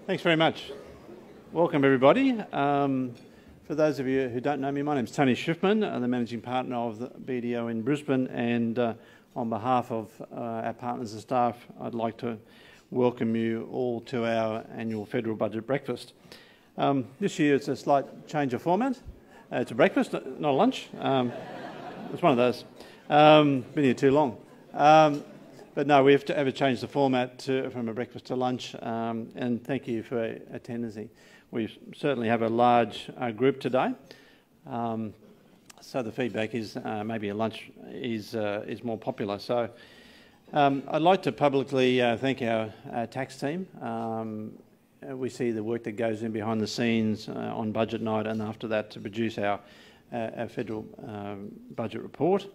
Thanks very much. Welcome, everybody. For those of you who don't know me, my name's Tony Schiffman. I'm the Managing Partner of the BDO in Brisbane, and on behalf of our partners and staff, I'd like to welcome you all to our annual federal budget breakfast. This year it's a slight change of format. It's a breakfast, not a lunch. It's one of those. Been here too long. But no, we have to change the format from a breakfast to lunch, and thank you for attending. We certainly have a large group today, so the feedback is maybe a lunch is more popular. So I'd like to publicly thank our tax team. We see the work that goes in behind the scenes on budget night and after that to produce our federal budget report,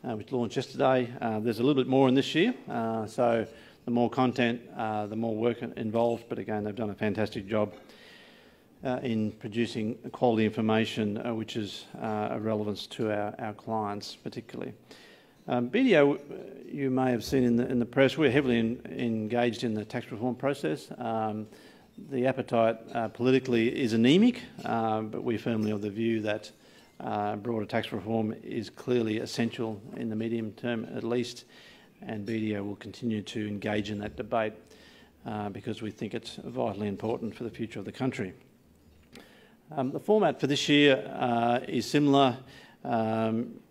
which launched yesterday. There's a little bit more in this year, so the more content, the more work involved, but again, they've done a fantastic job in producing quality information which is of relevance to our clients particularly. BDO, you may have seen in the press, we're heavily engaged in the tax reform process. The appetite politically is anemic, but we're firmly of the view that broader tax reform is clearly essential in the medium term at least, and BDO will continue to engage in that debate because we think it's vitally important for the future of the country. The format for this year is similar.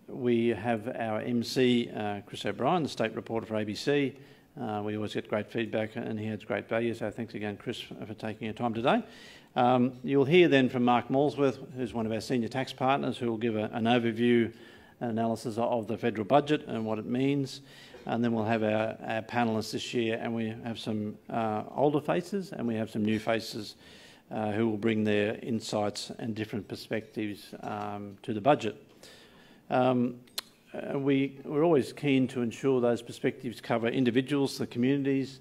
We have our MC, Chris O'Brien, the State Reporter for ABC. We always get great feedback and he adds great value, so thanks again, Chris, for taking your time today. You'll hear then from Mark Molesworth, who's one of our senior tax partners, who will give an overview and analysis of the federal budget and what it means. And then we'll have our panellists this year, and we have some older faces and we have some new faces who will bring their insights and different perspectives to the budget. We're always keen to ensure those perspectives cover individuals, the communities,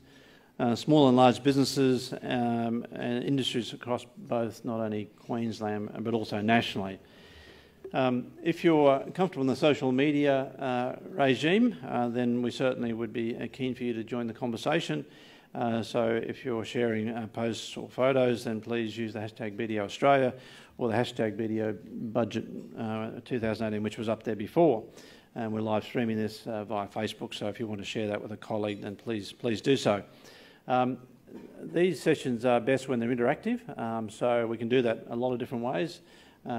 small and large businesses and industries across both not only Queensland but also nationally. If you're comfortable in the social media regime, then we certainly would be keen for you to join the conversation. So if you're sharing posts or photos, then please use the hashtag BDO Australia or the hashtag BDO Budget 2018, which was up there before. And we're live streaming this via Facebook, so if you want to share that with a colleague, then please do so. These sessions are best when they're interactive, so we can do that a lot of different ways.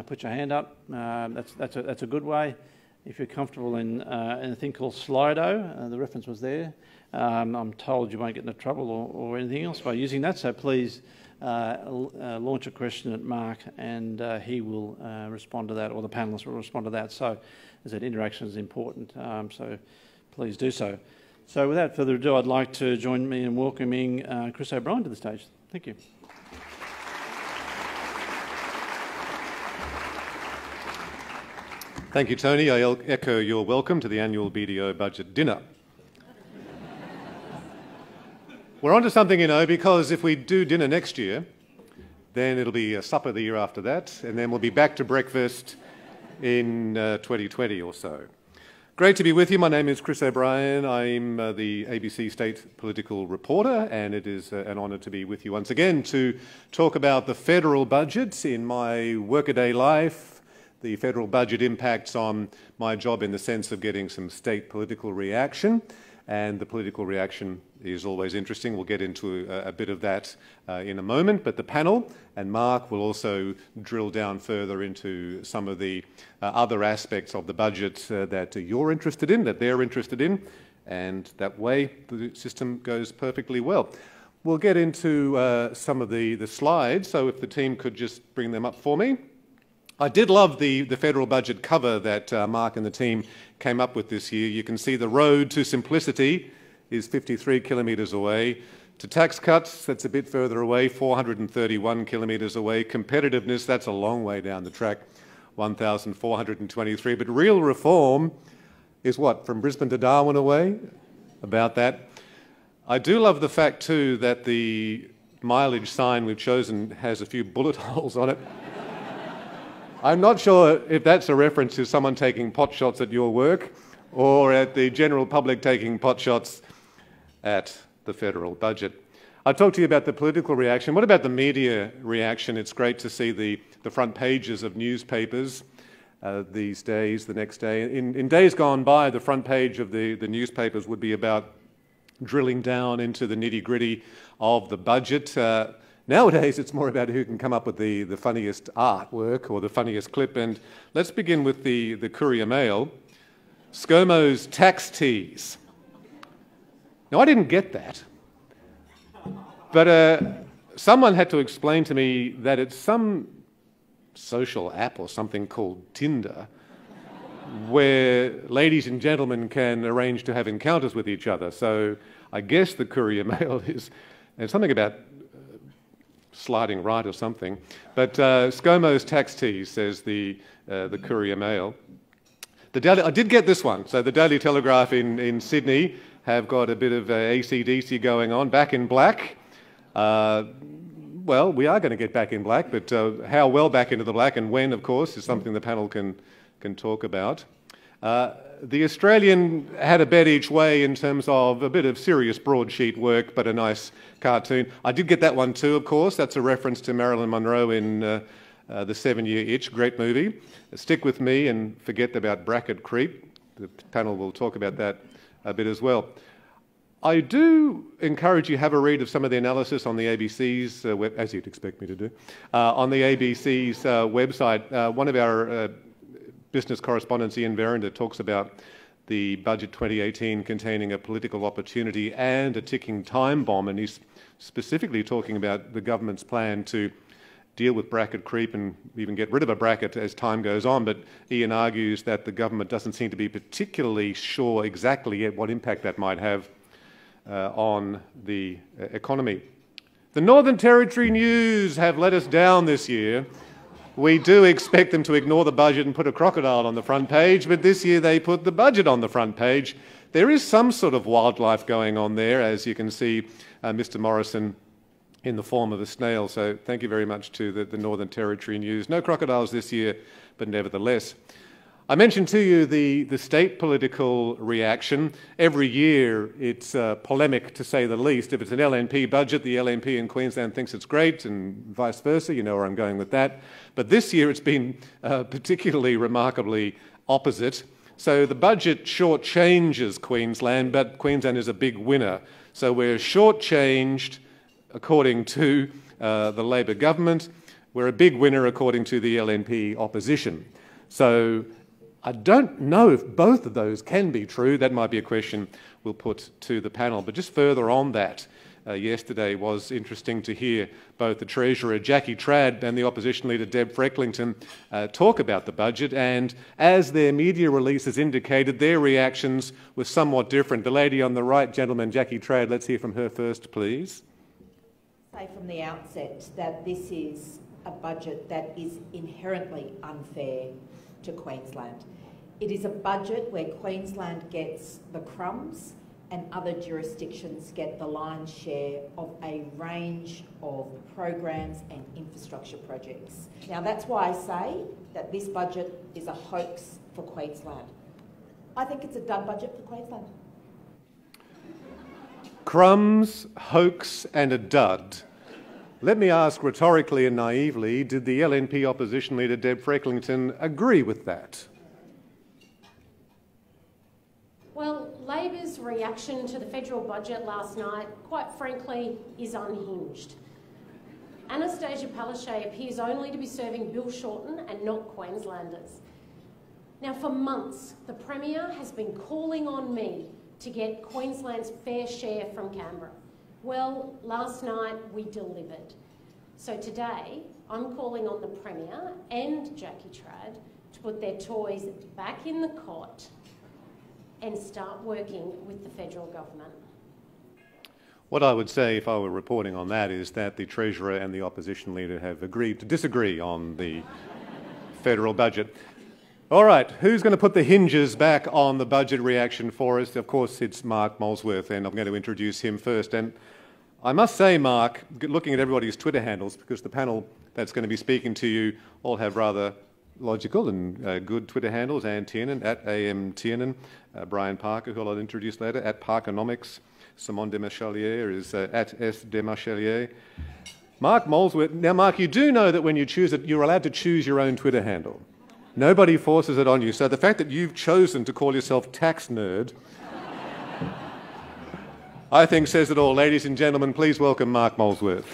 Put your hand up, that's a good way. If you're comfortable in a thing called Slido, the reference was there. I'm told you won't get into trouble or anything else by using that, so please launch a question at Mark and he will respond to that, or the panellists will respond to that. So as I said, interaction is important, so please do so. So without further ado, I'd like to join me in welcoming Chris O'Brien to the stage. Thank you. Thank you, Tony. I'll echo your welcome to the annual BDO Budget Dinner. We're on to something, you know, because if we do dinner next year, then it'll be a supper the year after that, and then we'll be back to breakfast in 2020 or so. Great to be with you. My name is Chris O'Brien. I'm the ABC State Political Reporter, and it is an honour to be with you once again to talk about the federal budget in my workaday life, the federal budget impacts on my job in the sense of getting some state political reaction, and the political reaction is always interesting. We'll get into a bit of that in a moment, but the panel and Mark will also drill down further into some of the other aspects of the budget that you're interested in, that they're interested in, and that way the system goes perfectly well. We'll get into some of the slides, so if the team could just bring them up for me. I did love the federal budget cover that Mark and the team came up with this year. You can see the road to simplicity is 53 kilometres away. To tax cuts, that's a bit further away, 431 kilometres away. Competitiveness, that's a long way down the track, 1,423. But real reform is what, from Brisbane to Darwin away? About that. I do love the fact too that the mileage sign we've chosen has a few bullet holes on it. I'm not sure if that's a reference to someone taking pot shots at your work or at the general public taking pot shots at the federal budget. I talked to you about the political reaction. What about the media reaction? It's great to see the front pages of newspapers these days, the next day. In days gone by, the front page of the newspapers would be about drilling down into the nitty-gritty of the budget. Nowadays, it's more about who can come up with the funniest artwork or the funniest clip. And let's begin with the Courier Mail. ScoMo's tax tease. Now, I didn't get that. But someone had to explain to me that it's some social app or something called Tinder where ladies and gentlemen can arrange to have encounters with each other. So I guess the Courier Mail is something about sliding right or something. But ScoMo's tax tease, says the Courier Mail. I did get this one. So the Daily Telegraph in Sydney have got a bit of AC/DC going on, back in black. Well, we are going to get back in black, but how well back into the black and when, of course, is something the panel can talk about. The Australian had a bet each way in terms of a bit of serious broadsheet work, but a nice cartoon. I did get that one too, of course. That's a reference to Marilyn Monroe in The 7-Year Itch, great movie. Stick with me and forget about bracket creep. The panel will talk about that a bit as well. I do encourage you to have a read of some of the analysis on the ABC's, as you'd expect me to do, on the ABC's website. One of our business correspondents, Ian Verinder, talks about the budget 2018 containing a political opportunity and a ticking time bomb, and he's specifically talking about the government's plan to deal with bracket creep and even get rid of a bracket as time goes on. But Ian argues that the government doesn't seem to be particularly sure exactly yet what impact that might have on the economy. The Northern Territory News have let us down this year. We do expect them to ignore the budget and put a crocodile on the front page, but this year they put the budget on the front page. There is some sort of wildlife going on there, as you can see Mr. Morrison in the form of a snail. So thank you very much to the Northern Territory News. No crocodiles this year, but nevertheless. I mentioned to you the state political reaction. Every year it's polemic, to say the least. If it's an LNP budget, the LNP in Queensland thinks it's great, and vice versa. You know where I'm going with that. But this year it's been particularly remarkably opposite. So the budget shortchanges Queensland, but Queensland is a big winner. So we're shortchanged according to the Labor government. We're a big winner according to the LNP opposition. So I don't know if both of those can be true. That might be a question we'll put to the panel. But just further on that, yesterday was interesting to hear both the Treasurer, Jackie Trad, and the Opposition Leader, Deb Frecklington, talk about the budget. And as their media releases indicated, their reactions were somewhat different. The lady on the right, gentleman, Jackie Trad, let's hear from her first, please. Say from the outset that this is a budget that is inherently unfair to Queensland. It is a budget where Queensland gets the crumbs and other jurisdictions get the lion's share of a range of programs and infrastructure projects. Now that's why I say that this budget is a hoax for Queensland. I think it's a dud budget for Queensland. Crumbs, hoax and a dud. Let me ask rhetorically and naively, did the LNP opposition leader Deb Frecklington agree with that? Well, Labor's reaction to the federal budget last night, quite frankly, is unhinged. Anastasia Palaszczuk appears only to be serving Bill Shorten and not Queenslanders. Now, for months, the Premier has been calling on me to get Queensland's fair share from Canberra. Well, last night we delivered. So today, I'm calling on the Premier and Jackie Trad to put their toys back in the cot and start working with the federal government. What I would say if I were reporting on that is that the Treasurer and the Opposition Leader have agreed to disagree on the federal budget. All right, who's going to put the hinges back on the budget reaction for us? Of course, it's Mark Molesworth, and I'm going to introduce him first. And I must say, Mark, looking at everybody's Twitter handles, because the panel that's going to be speaking to you all have rather logical and good Twitter handles. Anne Tiernan, at AM Tiernan, Brian Parker, who I'll introduce later, at Parkonomics, Simone Demarchelier is at S. Demarchelier. Mark Molesworth. Now, Mark, you do know that when you choose it, you're allowed to choose your own Twitter handle. Nobody forces it on you. So the fact that you've chosen to call yourself Tax Nerd, I think says it all. Ladies and gentlemen, please welcome Mark Molesworth.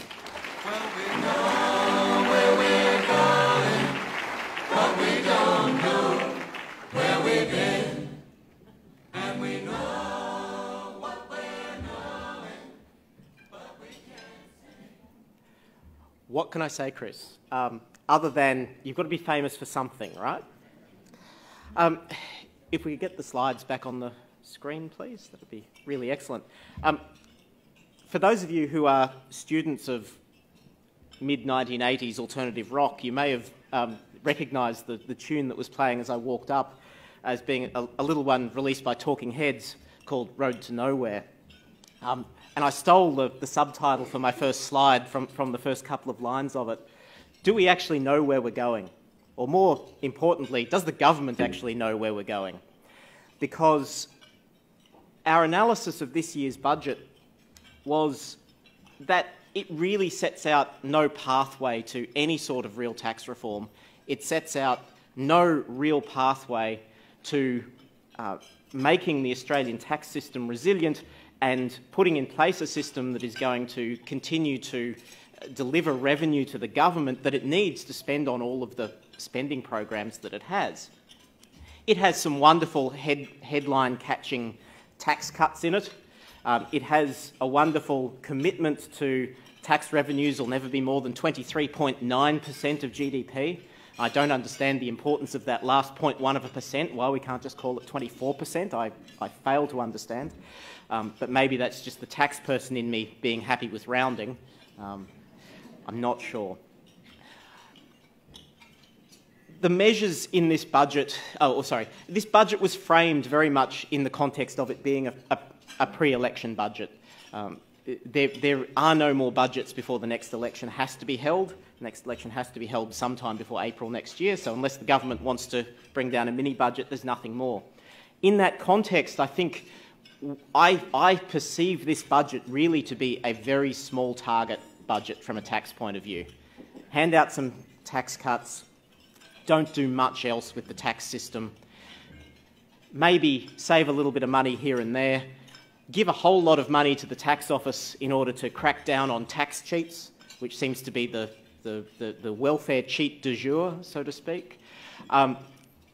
What can I say, Chris? Other than you've got to be famous for something, right? If we could get the slides back on the screen, please, that would be really excellent. For those of you who are students of mid-1980s alternative rock, you may have recognised the tune that was playing as I walked up as being a little one released by Talking Heads called Road to Nowhere. And I stole the subtitle for my first slide from the first couple of lines of it. Do we actually know where we're going? Or more importantly, does the government actually know where we're going? Because our analysis of this year's budget was that it really sets out no pathway to any sort of real tax reform. It sets out no real pathway to making the Australian tax system resilient and putting in place a system that is going to continue to deliver revenue to the government that it needs to spend on all of the spending programs that it has. It has some wonderful headline-catching tax cuts in it. It has a wonderful commitment to tax revenues will never be more than 23.9% of GDP. I don't understand the importance of that last 0.1%, why we can't just call it 24%. I fail to understand. But maybe that's just the tax person in me being happy with rounding. I'm not sure. The measures in this budget, this budget was framed very much in the context of it being a pre-election budget. There are no more budgets before the next election has to be held. The next election has to be held sometime before April next year, so unless the government wants to bring down a mini-budget, there's nothing more. In that context, I think I perceive this budget really to be a very small target budget from a tax point of view. Hand out some tax cuts, don't do much else with the tax system, maybe save a little bit of money here and there, give a whole lot of money to the tax office in order to crack down on tax cheats, which seems to be the welfare cheat du jour, so to speak.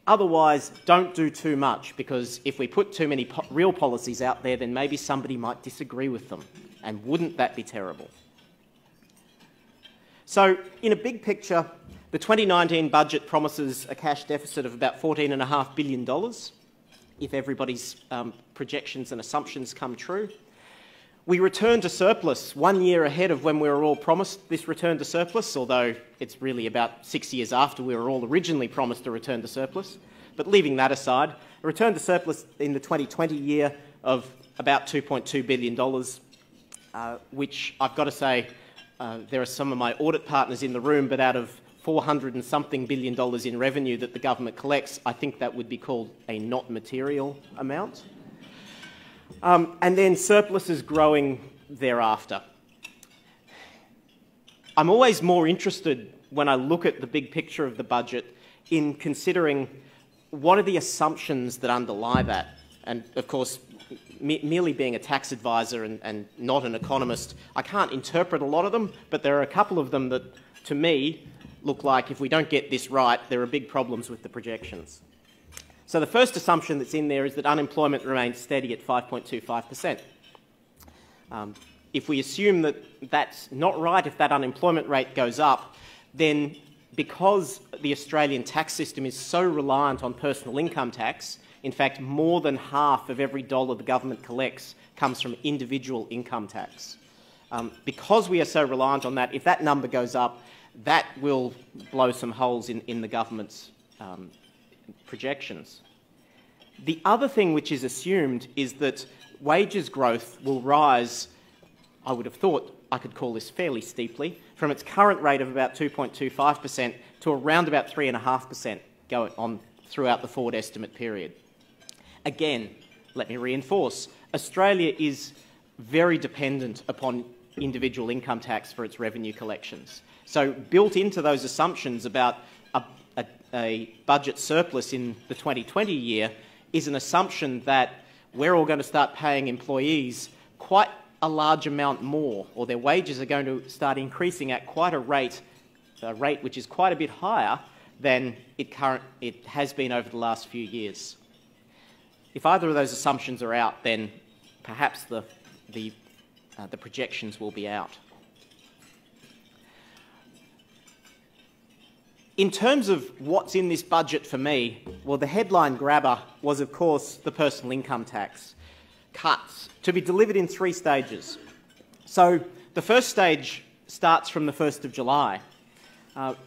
Otherwise, don't do too much, because if we put too many real policies out there, then maybe somebody might disagree with them, and wouldn't that be terrible? So, in a big picture, the 2019 budget promises a cash deficit of about $14.5 billion, if everybody's projections and assumptions come true. We return to surplus 1 year ahead of when we were all promised this return to surplus, although it's really about 6 years after we were all originally promised a return to surplus. But leaving that aside, a return to surplus in the 2020 year of about $2.2 billion, which I've got to say, there are some of my audit partners in the room, but out of $400 and something billion in revenue that the government collects, I think that would be called a not material amount. And then surplus is growing thereafter. I'm always more interested, when I look at the big picture of the budget, in considering what are the assumptions that underlie that. And of course, merely being a tax advisor and not an economist, I can't interpret a lot of them, but there are a couple of them that, to me, look like if we don't get this right, there are big problems with the projections. So the first assumption that's in there is that unemployment remains steady at 5.25%. If we assume that that's not right, if that unemployment rate goes up, then because the Australian tax system is so reliant on personal income tax, in fact, more than half of every dollar the government collects comes from individual income tax. Because we are so reliant on that, if that number goes up, that will blow some holes in the government's projections. The other thing which is assumed is that wages growth will rise, I would have thought I could call this fairly steeply, from its current rate of about 2.25% to around about 3.5% going on throughout the forward estimate period. Again, let me reinforce, Australia is very dependent upon individual income tax for its revenue collections. So built into those assumptions about a budget surplus in the 2020 year is an assumption that we're all going to start paying employees quite a large amount more, or their wages are going to start increasing at quite a rate which is quite a bit higher than it has been over the last few years. If either of those assumptions are out, then perhaps the projections will be out. In terms of what's in this budget for me, well, the headline grabber was, of course, the personal income tax cuts, to be delivered in 3 stages. So the first stage starts from the 1st of July,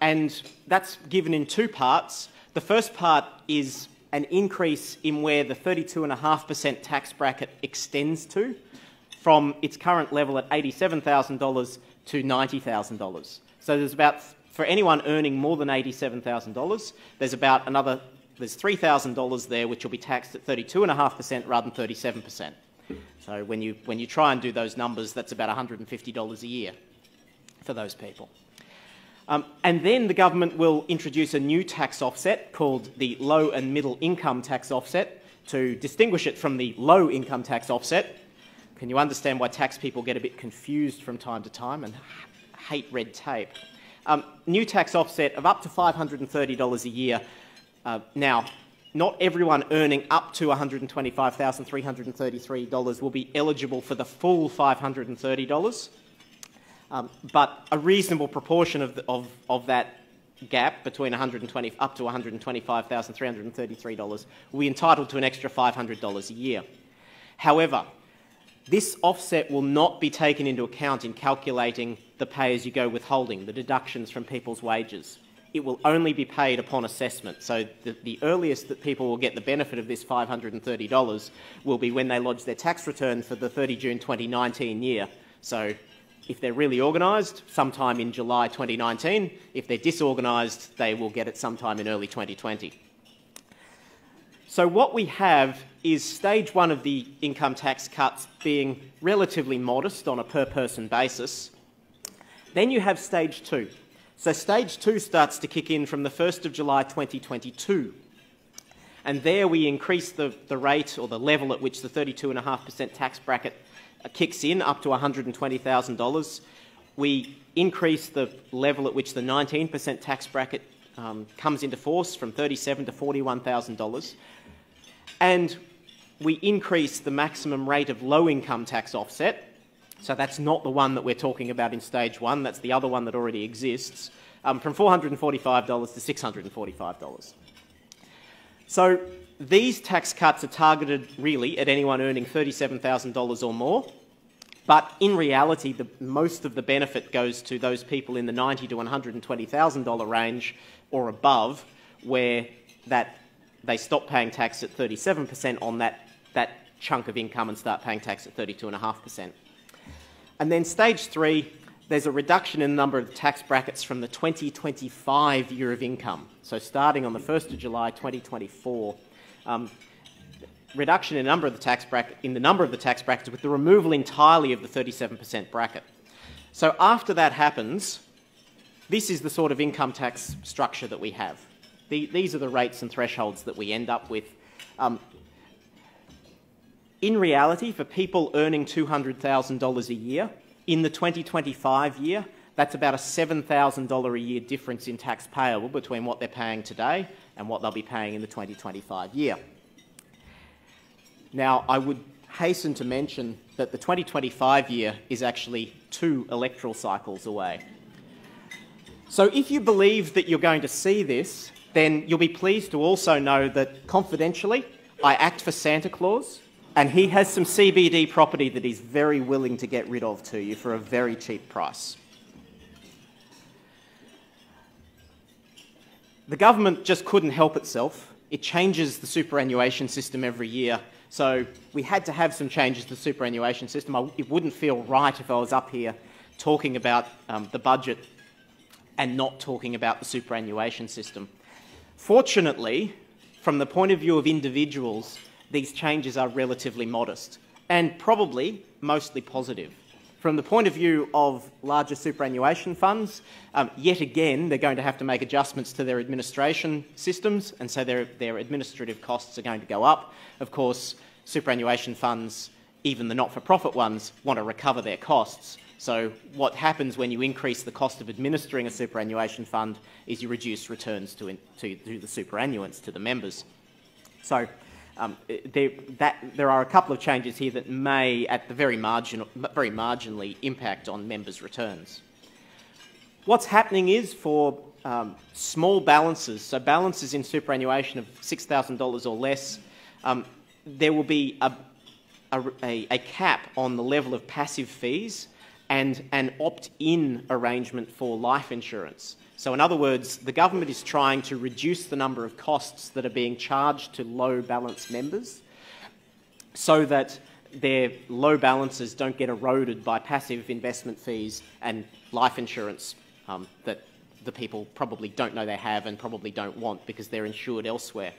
and that's given in 2 parts. The first part is an increase in where the 32.5% tax bracket extends to, from its current level at $87,000 to $90,000. So there's about, for anyone earning more than $87,000, there's $3,000 there which will be taxed at 32.5% rather than 37%. So when you try and do those numbers, that's about $150 a year for those people. And then the government will introduce a new tax offset called the low and middle income tax offset to distinguish it from the low income tax offset. Can you understand why tax people get a bit confused from time to time and hate red tape? New tax offset of up to $530 a year. Now, not everyone earning up to $125,333 will be eligible for the full $530, but a reasonable proportion of that gap between up to $125,333 will be entitled to an extra $500 a year. However, this offset will not be taken into account in calculating the pay-as-you-go withholding, the deductions from people's wages. It will only be paid upon assessment. So the earliest that people will get the benefit of this $530 will be when they lodge their tax return for the 30 June 2019 year. So if they're really organised, sometime in July 2019. If they're disorganised, they will get it sometime in early 2020. So what we have is stage 1 of the income tax cuts being relatively modest on a per-person basis. Then you have stage 2. So stage 2 starts to kick in from the 1st of July 2022. And there we increase the rate or the level at which the 32.5% tax bracket kicks in up to $120,000. We increase the level at which the 19% tax bracket comes into force from $37,000 to $41,000. And we increase the maximum rate of low-income tax offset. So that's not the one that we're talking about in stage 1, that's the other one that already exists, from $445 to $645. So these tax cuts are targeted really at anyone earning $37,000 or more, but in reality most of the benefit goes to those people in the $90,000 to $120,000 range or above, where they stop paying tax at 37% on that chunk of income and start paying tax at 32.5%. And then stage 3, there's a reduction in the number of tax brackets from the 2025 year of income. So starting on the 1st of July 2024, reduction in the number of the tax brackets with the removal entirely of the 37% bracket. So after that happens, this is the sort of income tax structure that we have. These are the rates and thresholds that we end up with. In reality, for people earning $200,000 a year, in the 2025 year, that's about a $7,000 a year difference in tax payable between what they're paying today and what they'll be paying in the 2025 year. Now, I would hasten to mention that the 2025 year is actually 2 electoral cycles away. So if you believe that you're going to see this, then you'll be pleased to also know that, confidentially, I act for Santa Claus, and he has some CBD property that he's very willing to get rid of to you for a very cheap price. The government just couldn't help itself. It changes the superannuation system every year. So we had to have some changes to the superannuation system. It wouldn't feel right if I was up here talking about the budget and not talking about the superannuation system. Fortunately, from the point of view of individuals, these changes are relatively modest. and probably mostly positive. From the point of view of larger superannuation funds, yet again, they're going to have to make adjustments to their administration systems, and so their administrative costs are going to go up. Of course, superannuation funds, even the not-for-profit ones, want to recover their costs. So what happens when you increase the cost of administering a superannuation fund is you reduce returns to the superannuants, to the members. So there are a couple of changes here that may, at the very marginally, impact on members' returns. What's happening is for small balances, so balances in superannuation of $6,000 or less, there will be a cap on the level of passive fees and an opt-in arrangement for life insurance. So in other words, the government is trying to reduce the number of costs that are being charged to low balance members so that their low balances don't get eroded by passive investment fees and life insurance that the people probably don't know they have and probably don't want because they're insured elsewhere.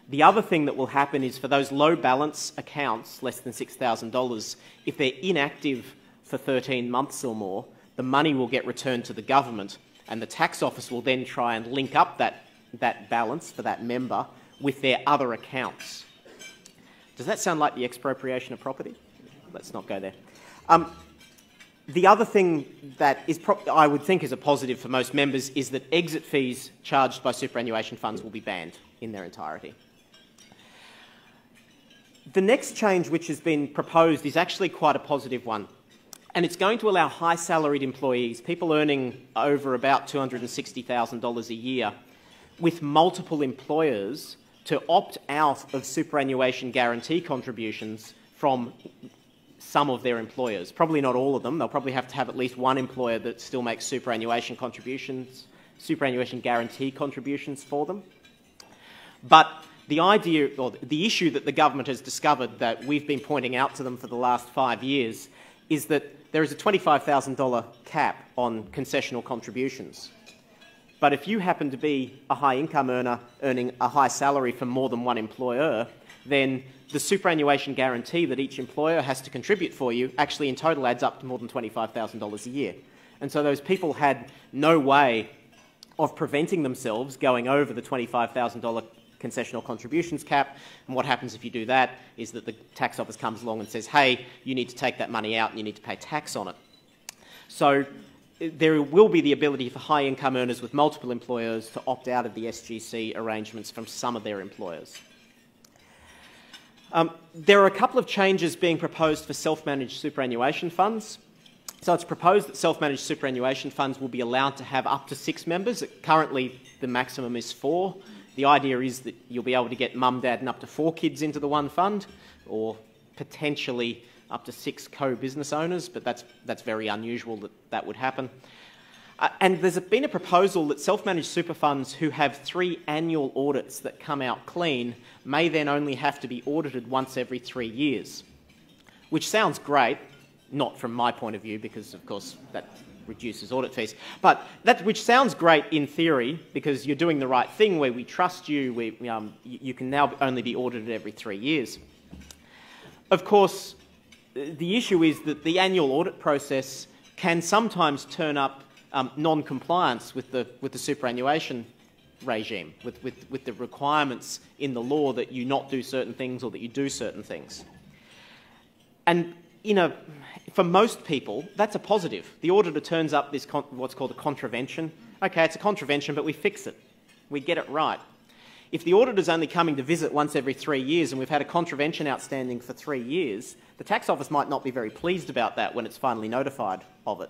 The other thing that will happen is for those low balance accounts, less than $6,000, if they're inactive for 13 months or more, the money will get returned to the government, and the tax office will then try and link up that balance for that member with their other accounts. Does that sound like the expropriation of property? Let's not go there. The other thing that is I would think is a positive for most members is that exit fees charged by superannuation funds will be banned in their entirety. The next change which has been proposed is actually quite a positive one. And it's going to allow high salaried employees, people earning over about $260,000 a year, with multiple employers to opt out of superannuation guarantee contributions from some of their employers. Probably not all of them. They'll probably have to have at least one employer that still makes superannuation guarantee contributions for them. But the idea, or the issue that the government has discovered that we've been pointing out to them for the last 5 years is that there is a $25,000 cap on concessional contributions. But if you happen to be a high income earner earning a high salary from more than one employer, then the superannuation guarantee that each employer has to contribute for you actually in total adds up to more than $25,000 a year. And so those people had no way of preventing themselves going over the $25,000 concessional contributions cap, and what happens if you do that is that the tax office comes along and says, hey, you need to take that money out and you need to pay tax on it. So there will be the ability for high income earners with multiple employers to opt out of the SGC arrangements from some of their employers. There are a couple of changes being proposed for self-managed superannuation funds. So it's proposed that self-managed superannuation funds will be allowed to have up to 6 members. Currently the maximum is 4. The idea is that you'll be able to get mum, dad and up to 4 kids into the one fund, or potentially up to 6 co-business owners, but that's very unusual that that would happen. And there's been a proposal that self-managed super funds who have 3 annual audits that come out clean may then only have to be audited once every 3 years, which sounds great, not from my point of view because, of course, that reduces audit fees, but which sounds great in theory because you're doing the right thing where we trust you, you can now only be audited every 3 years. Of course, the issue is that the annual audit process can sometimes turn up non-compliance with the superannuation regime, with the requirements in the law that you not do certain things or that you do certain things. And for most people, that's a positive. The auditor turns up this what's called a contravention. Okay, it's a contravention, but we fix it. We get it right. If the auditor's only coming to visit once every 3 years and we've had a contravention outstanding for 3 years, the tax office might not be very pleased about that when it's finally notified of it.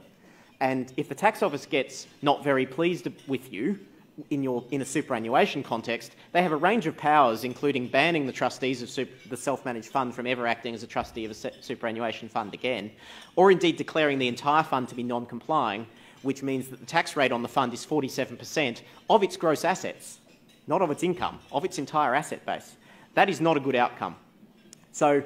And if the tax office gets not very pleased with you in a superannuation context, they have a range of powers, including banning the trustees of the self-managed fund from ever acting as a trustee of a superannuation fund again, or indeed declaring the entire fund to be non-complying, which means that the tax rate on the fund is 47% of its gross assets, not of its income, of its entire asset base. That is not a good outcome. So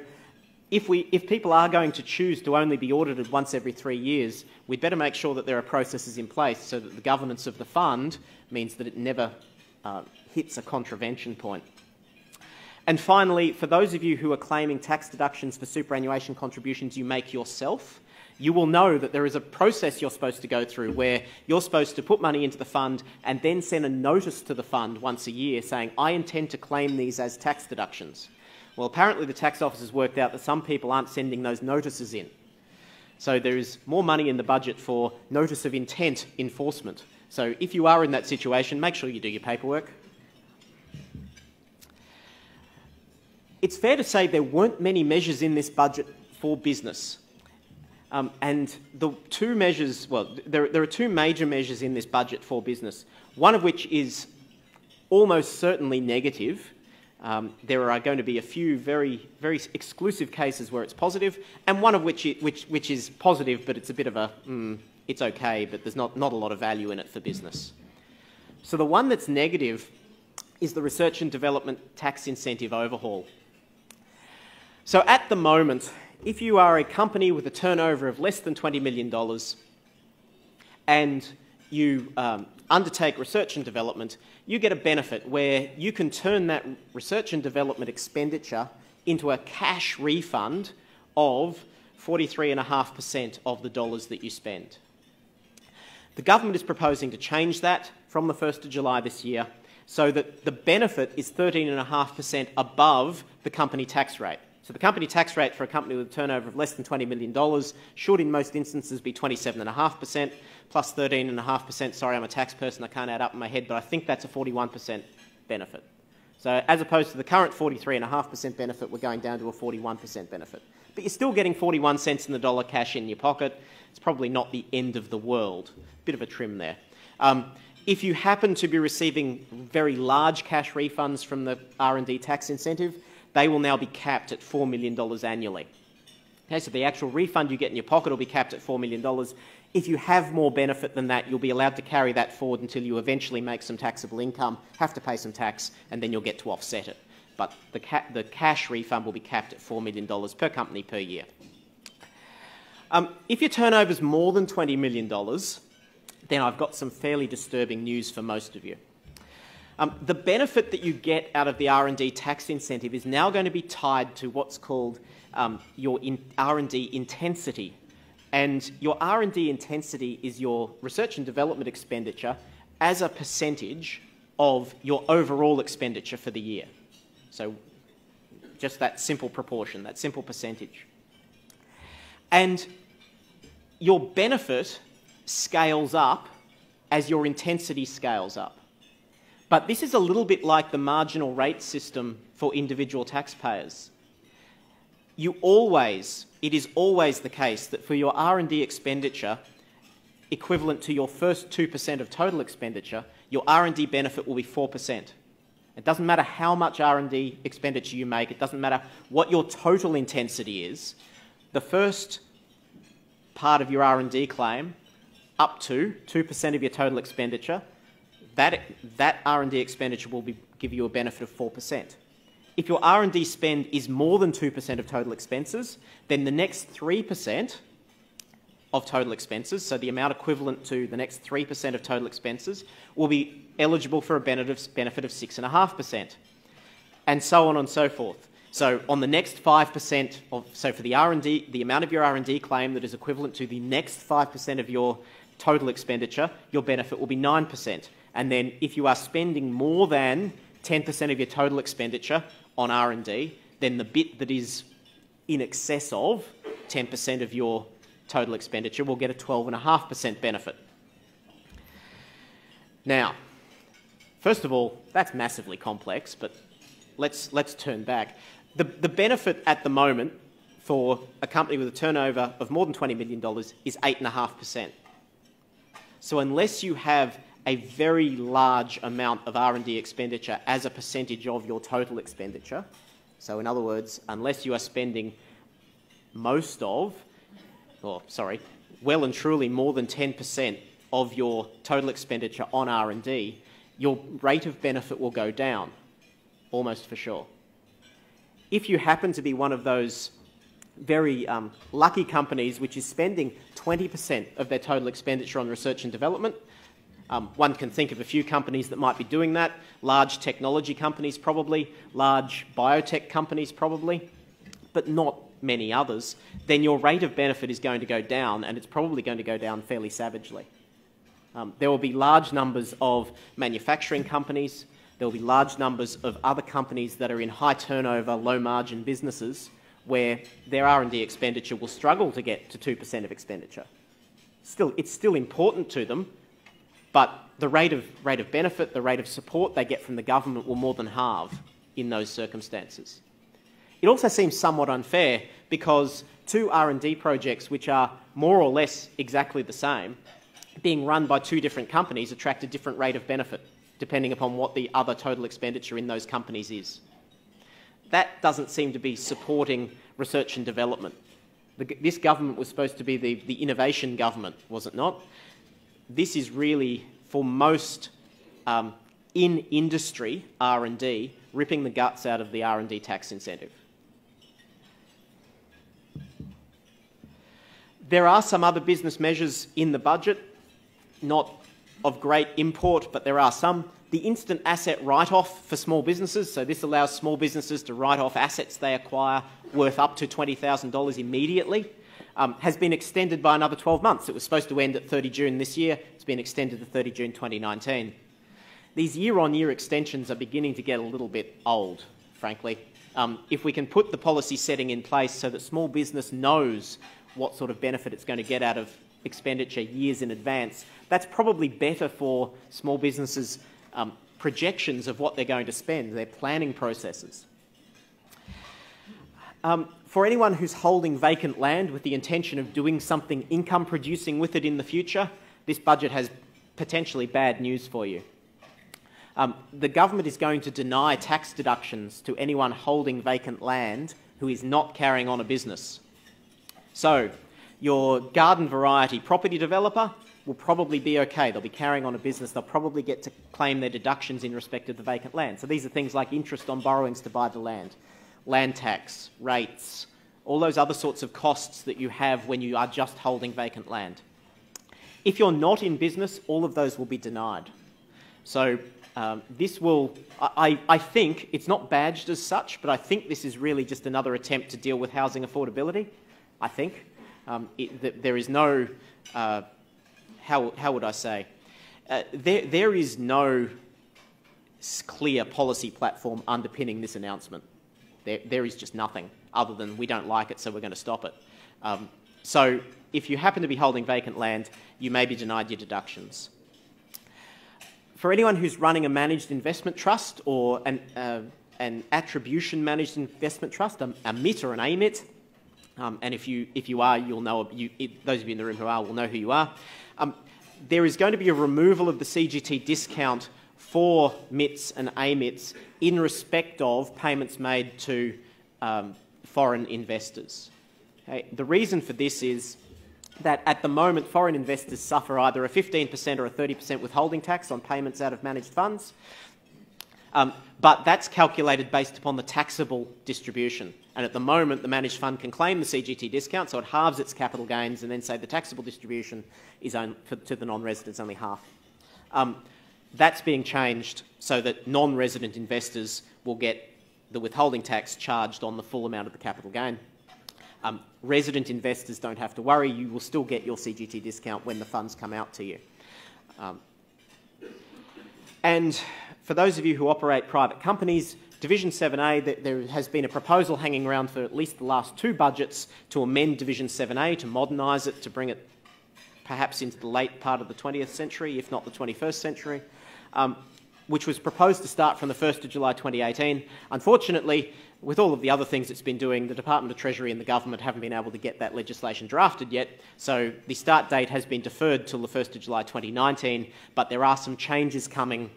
if people are going to choose to only be audited once every 3 years, we'd better make sure that there are processes in place so that the governance of the fund means that it never hits a contravention point. And finally, for those of you who are claiming tax deductions for superannuation contributions you make yourself, you will know that there is a process you're supposed to go through where you're supposed to put money into the fund and then send a notice to the fund once a year saying, I intend to claim these as tax deductions. Well, apparently the tax office has worked out that some people aren't sending those notices in. So there is more money in the budget for notice of intent enforcement. So if you are in that situation, make sure you do your paperwork. It's fair to say there weren't many measures in this budget for business. And the two measures, well, there are two major measures in this budget for business, one of which is almost certainly negative. There are going to be a few very, very exclusive cases where it's positive, and one of which is positive, but it's a bit of a, it's okay, but there's not a lot of value in it for business. So the one that's negative is the research and development tax incentive overhaul. So at the moment, if you are a company with a turnover of less than $20 million and you undertake research and development, you get a benefit where you can turn that research and development expenditure into a cash refund of 43.5% of the dollars that you spend. The government is proposing to change that from the 1st of July this year so that the benefit is 13.5% above the company tax rate. So the company tax rate for a company with a turnover of less than $20 million should in most instances be 27.5% plus 13.5%. Sorry, I'm a tax person, I can't add up in my head, but I think that's a 41% benefit. So as opposed to the current 43.5% benefit, we're going down to a 41% benefit. But you're still getting 41 cents in the dollar cash in your pocket. It's probably not the end of the world. Bit of a trim there. If you happen to be receiving very large cash refunds from the R&D tax incentive, they will now be capped at $4 million annually. Okay, so the actual refund you get in your pocket will be capped at $4 million. If you have more benefit than that, you'll be allowed to carry that forward until you eventually make some taxable income, have to pay some tax, and then you'll get to offset it. But the cash refund will be capped at $4 million per company per year. If your turnover is more than $20 million, then I've got some fairly disturbing news for most of you. The benefit that you get out of the R&D tax incentive is now going to be tied to what's called your R&D intensity. And your R&D intensity is your research and development expenditure as a percentage of your overall expenditure for the year. So just that simple proportion, that simple percentage. And your benefit scales up as your intensity scales up. But this is a little bit like the marginal rate system for individual taxpayers. It is always the case that for your R&D expenditure, equivalent to your first 2% of total expenditure, your R&D benefit will be 4%. It doesn't matter how much R&D expenditure you make, it doesn't matter what your total intensity is, the first part of your R&D claim, up to 2% of your total expenditure, that R&D expenditure will give you a benefit of 4%. If your R&D spend is more than 2% of total expenses, then the next 3% of total expenses, so the amount equivalent to the next 3% of total expenses, will be eligible for a benefit of 6.5%, and so on and so forth. So on the next 5% so for the R&D, the amount of your R&D claim that is equivalent to the next 5% of your total expenditure, your benefit will be 9%. And then if you are spending more than 10% of your total expenditure on R&D, then the bit that is in excess of 10% of your total expenditure will get a 12.5% benefit. Now, first of all, that's massively complex, but let's turn back. The benefit at the moment for a company with a turnover of more than $20 million is 8.5%. So unless you have a very large amount of R&D expenditure as a percentage of your total expenditure, so in other words, unless you are spending well and truly more than 10% of your total expenditure on R&D, your rate of benefit will go down, almost for sure. If you happen to be one of those very lucky companies which is spending 20% of their total expenditure on research and development, One can think of a few companies that might be doing that, large technology companies probably, large biotech companies probably, but not many others. Then your rate of benefit is going to go down, and it's probably going to go down fairly savagely. There will be large numbers of manufacturing companies, there will be large numbers of other companies that are in high turnover, low margin businesses where their R&D expenditure will struggle to get to 2% of expenditure. It's still important to them, but the rate of benefit, the rate of support they get from the government will more than halve in those circumstances. It also seems somewhat unfair because two R&D projects which are more or less exactly the same, being run by two different companies, attract a different rate of benefit depending upon what the other total expenditure in those companies is. That doesn't seem to be supporting research and development. This government was supposed to be the innovation government, was it not? This is really, for most in-industry R&D, ripping the guts out of the R&D tax incentive. There are some other business measures in the budget, not of great import, but there are some. The instant asset write-off for small businesses, so this allows small businesses to write off assets they acquire worth up to $20,000 immediately, has been extended by another 12 months. It was supposed to end at 30 June this year. It's been extended to 30 June 2019. These year-on-year extensions are beginning to get a little bit old, frankly. If we can put the policy setting in place so that small business knows what sort of benefit it's going to get out of expenditure years in advance, that's probably better for small businesses' projections of what they're going to spend, their planning processes. For anyone who's holding vacant land with the intention of doing something income-producing with it in the future, this budget has potentially bad news for you. The government is going to deny tax deductions to anyone holding vacant land who is not carrying on a business. So, your garden variety property developer will probably be okay. They'll be carrying on a business. They'll probably get to claim their deductions in respect of the vacant land. So these are things like interest on borrowings to buy the land, land tax, rates, all those other sorts of costs that you have when you are just holding vacant land. If you're not in business, all of those will be denied. So this will, I think, it's not badged as such, but I think this is really just another attempt to deal with housing affordability, I think. There is no, how would I say, there is no clear policy platform underpinning this announcement. There is just nothing other than we don't like it, so we're going to stop it. So if you happen to be holding vacant land, you may be denied your deductions. For anyone who's running a managed investment trust or an attribution managed investment trust, a MIT or an AMIT, and if you are, you'll know, those of you in the room who are will know who you are. There is going to be a removal of the CGT discount for MITs and AMITs in respect of payments made to foreign investors. Okay? The reason for this is that at the moment foreign investors suffer either a 15% or a 30% withholding tax on payments out of managed funds, but that's calculated based upon the taxable distribution. And at the moment, the managed fund can claim the CGT discount, so it halves its capital gains and then say the taxable distribution is to the non-residents only half. That's being changed so that non-resident investors will get the withholding tax charged on the full amount of the capital gain. Resident investors don't have to worry. You will still get your CGT discount when the funds come out to you. And for those of you who operate private companies, Division 7A, there has been a proposal hanging around for at least the last two budgets to amend Division 7A, to modernise it, to bring it perhaps into the late part of the 20th century, if not the 21st century, which was proposed to start from the 1st of July 2018. Unfortunately, with all of the other things it's been doing, the Department of Treasury and the government haven't been able to get that legislation drafted yet, so the start date has been deferred till the 1st of July 2019, but there are some changes coming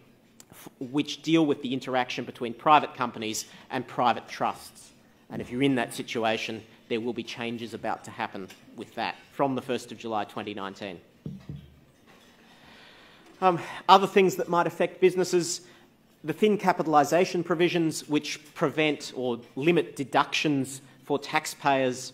which deal with the interaction between private companies and private trusts. And if you're in that situation, there will be changes about to happen with that from the 1st of July 2019. Other things that might affect businesses, the thin capitalisation provisions which prevent or limit deductions for taxpayers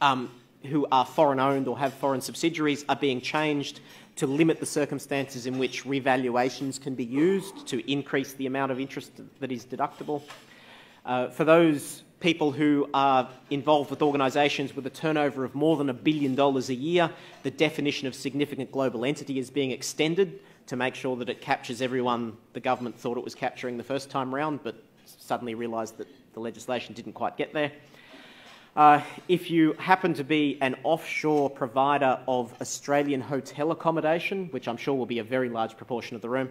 who are foreign-owned or have foreign subsidiaries are being changed to limit the circumstances in which revaluations can be used to increase the amount of interest that is deductible. For those people who are involved with organisations with a turnover of more than $1 billion a year, the definition of significant global entity is being extended to make sure that it captures everyone the government thought it was capturing the first time round, but suddenly realised that the legislation didn't quite get there. If you happen to be an offshore provider of Australian hotel accommodation, which I'm sure will be a very large proportion of the room,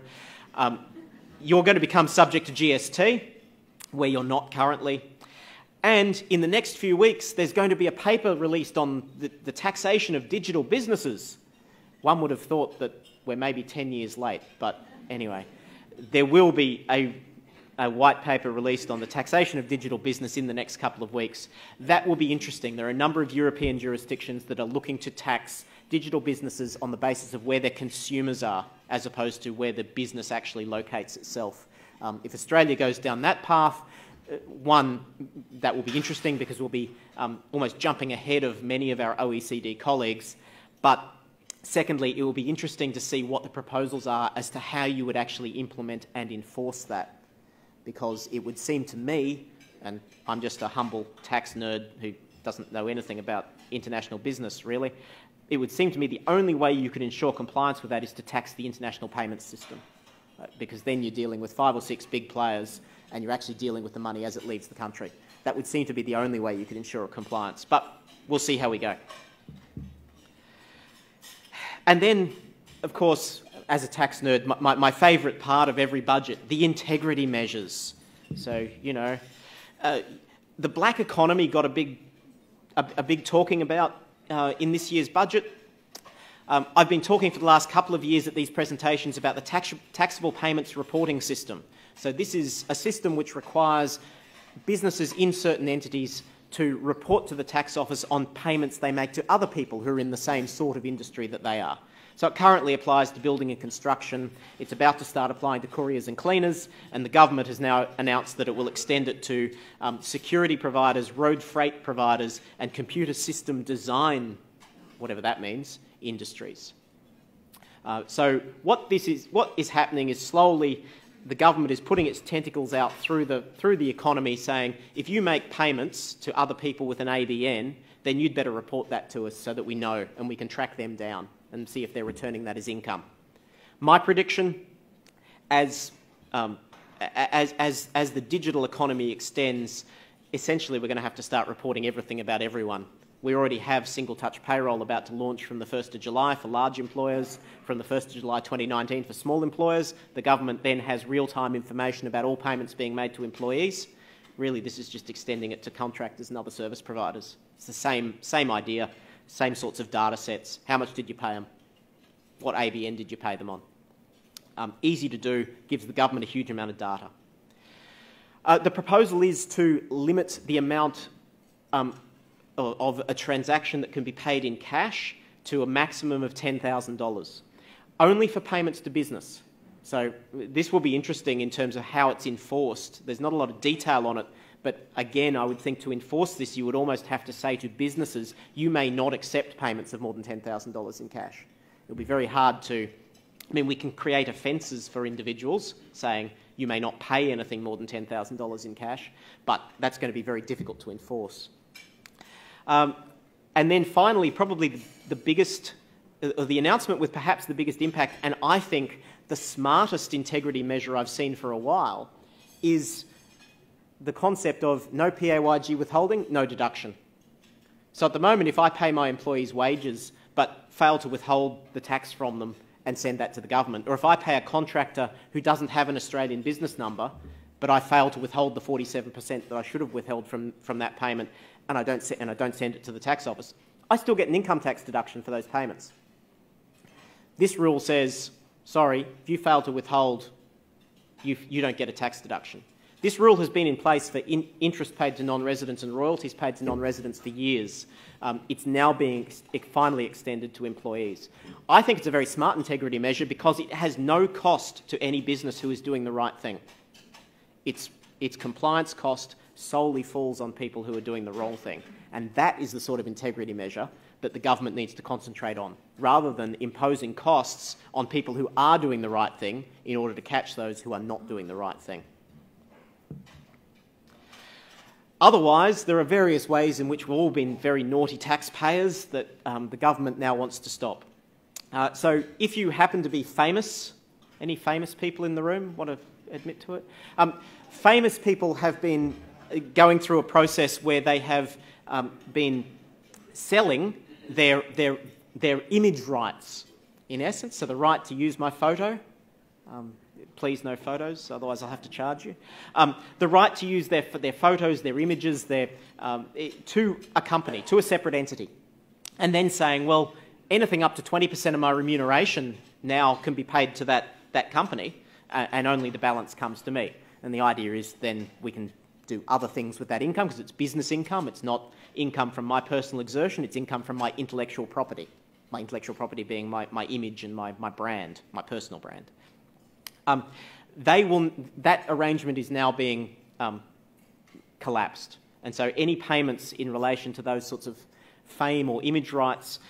you're going to become subject to GST, where you're not currently. And in the next few weeks, there's going to be a paper released on the taxation of digital businesses. One would have thought that we're maybe 10 years late, but anyway, there will be a white paper released on the taxation of digital business in the next couple of weeks. That will be interesting. There are a number of European jurisdictions that are looking to tax digital businesses on the basis of where their consumers are, as opposed to where the business actually locates itself. If Australia goes down that path, one, that will be interesting because we'll be almost jumping ahead of many of our OECD colleagues, but secondly, it will be interesting to see what the proposals are as to how you would actually implement and enforce that. Because it would seem to me, and I'm just a humble tax nerd who doesn't know anything about international business really, it would seem to me the only way you could ensure compliance with that is to tax the international payments system. Because then you're dealing with 5 or 6 big players and you're actually dealing with the money as it leaves the country. That would seem to be the only way you could ensure compliance, but we'll see how we go. And then, of course, as a tax nerd, my favourite part of every budget, the integrity measures. So, you know, the black economy got a big talking about in this year's budget. I've been talking for the last couple of years at these presentations about the taxable payments reporting system. So this is a system which requires businesses in certain entities to report to the tax office on payments they make to other people who are in the same sort of industry that they are. So it currently applies to building and construction. It's about to start applying to couriers and cleaners, and the government has now announced that it will extend it to security providers, road freight providers, and computer system design, whatever that means, industries. So what is happening is slowly the government is putting its tentacles out through the economy, saying if you make payments to other people with an ABN, then you'd better report that to us so that we know and we can track them down and see if they're returning that as income. My prediction, as the digital economy extends, essentially we're going to have to start reporting everything about everyone. We already have single-touch payroll about to launch from the 1st of July for large employers, from the 1st of July 2019 for small employers. The government then has real-time information about all payments being made to employees. Really, this is just extending it to contractors and other service providers. It's the same idea. Same sorts of data sets. How much did you pay them? What ABN did you pay them on? Easy to do, gives the government a huge amount of data. The proposal is to limit the amount of a transaction that can be paid in cash to a maximum of $10,000, only for payments to business. So this will be interesting in terms of how it's enforced. There's not a lot of detail on it, but again, I would think to enforce this, you would almost have to say to businesses, you may not accept payments of more than $10,000 in cash. It'll be very hard to, I mean, we can create offences for individuals saying you may not pay anything more than $10,000 in cash, but that's going to be very difficult to enforce. And then finally, probably the biggest, the announcement with perhaps the biggest impact, and I think the smartest integrity measure I've seen for a while, is the concept of no PAYG withholding, no deduction. So at the moment, if I pay my employees wages but fail to withhold the tax from them and send that to the government, or if I pay a contractor who doesn't have an Australian business number, but I fail to withhold the 47% that I should have withheld from that payment, and I don't send it to the tax office, I still get an income tax deduction for those payments. This rule says, sorry, if you fail to withhold, you don't get a tax deduction. This rule has been in place for interest paid to non-residents and royalties paid to non-residents for years. It's now being finally extended to employees. I think it's a very smart integrity measure because it has no cost to any business who is doing the right thing. Its compliance cost solely falls on people who are doing the wrong thing. And that is the sort of integrity measure that the government needs to concentrate on, rather than imposing costs on people who are doing the right thing in order to catch those who are not doing the right thing. Otherwise, there are various ways in which we've all been very naughty taxpayers that the government now wants to stop. So if you happen to be famous, any famous people in the room want to admit to it? Famous people have been going through a process where they have been selling their image rights, in essence, so the right to use my photo. Please, no photos, otherwise I'll have to charge you. The right to use their photos, their images, to a company, to a separate entity, and then saying, well, anything up to 20% of my remuneration now can be paid to that company, and only the balance comes to me. And the idea is then we can do other things with that income, because it's business income, it's not income from my personal exertion, it's income from my intellectual property. My intellectual property being my image and my brand, my personal brand. That arrangement is now being collapsed. And so any payments in relation to those sorts of fame or image rights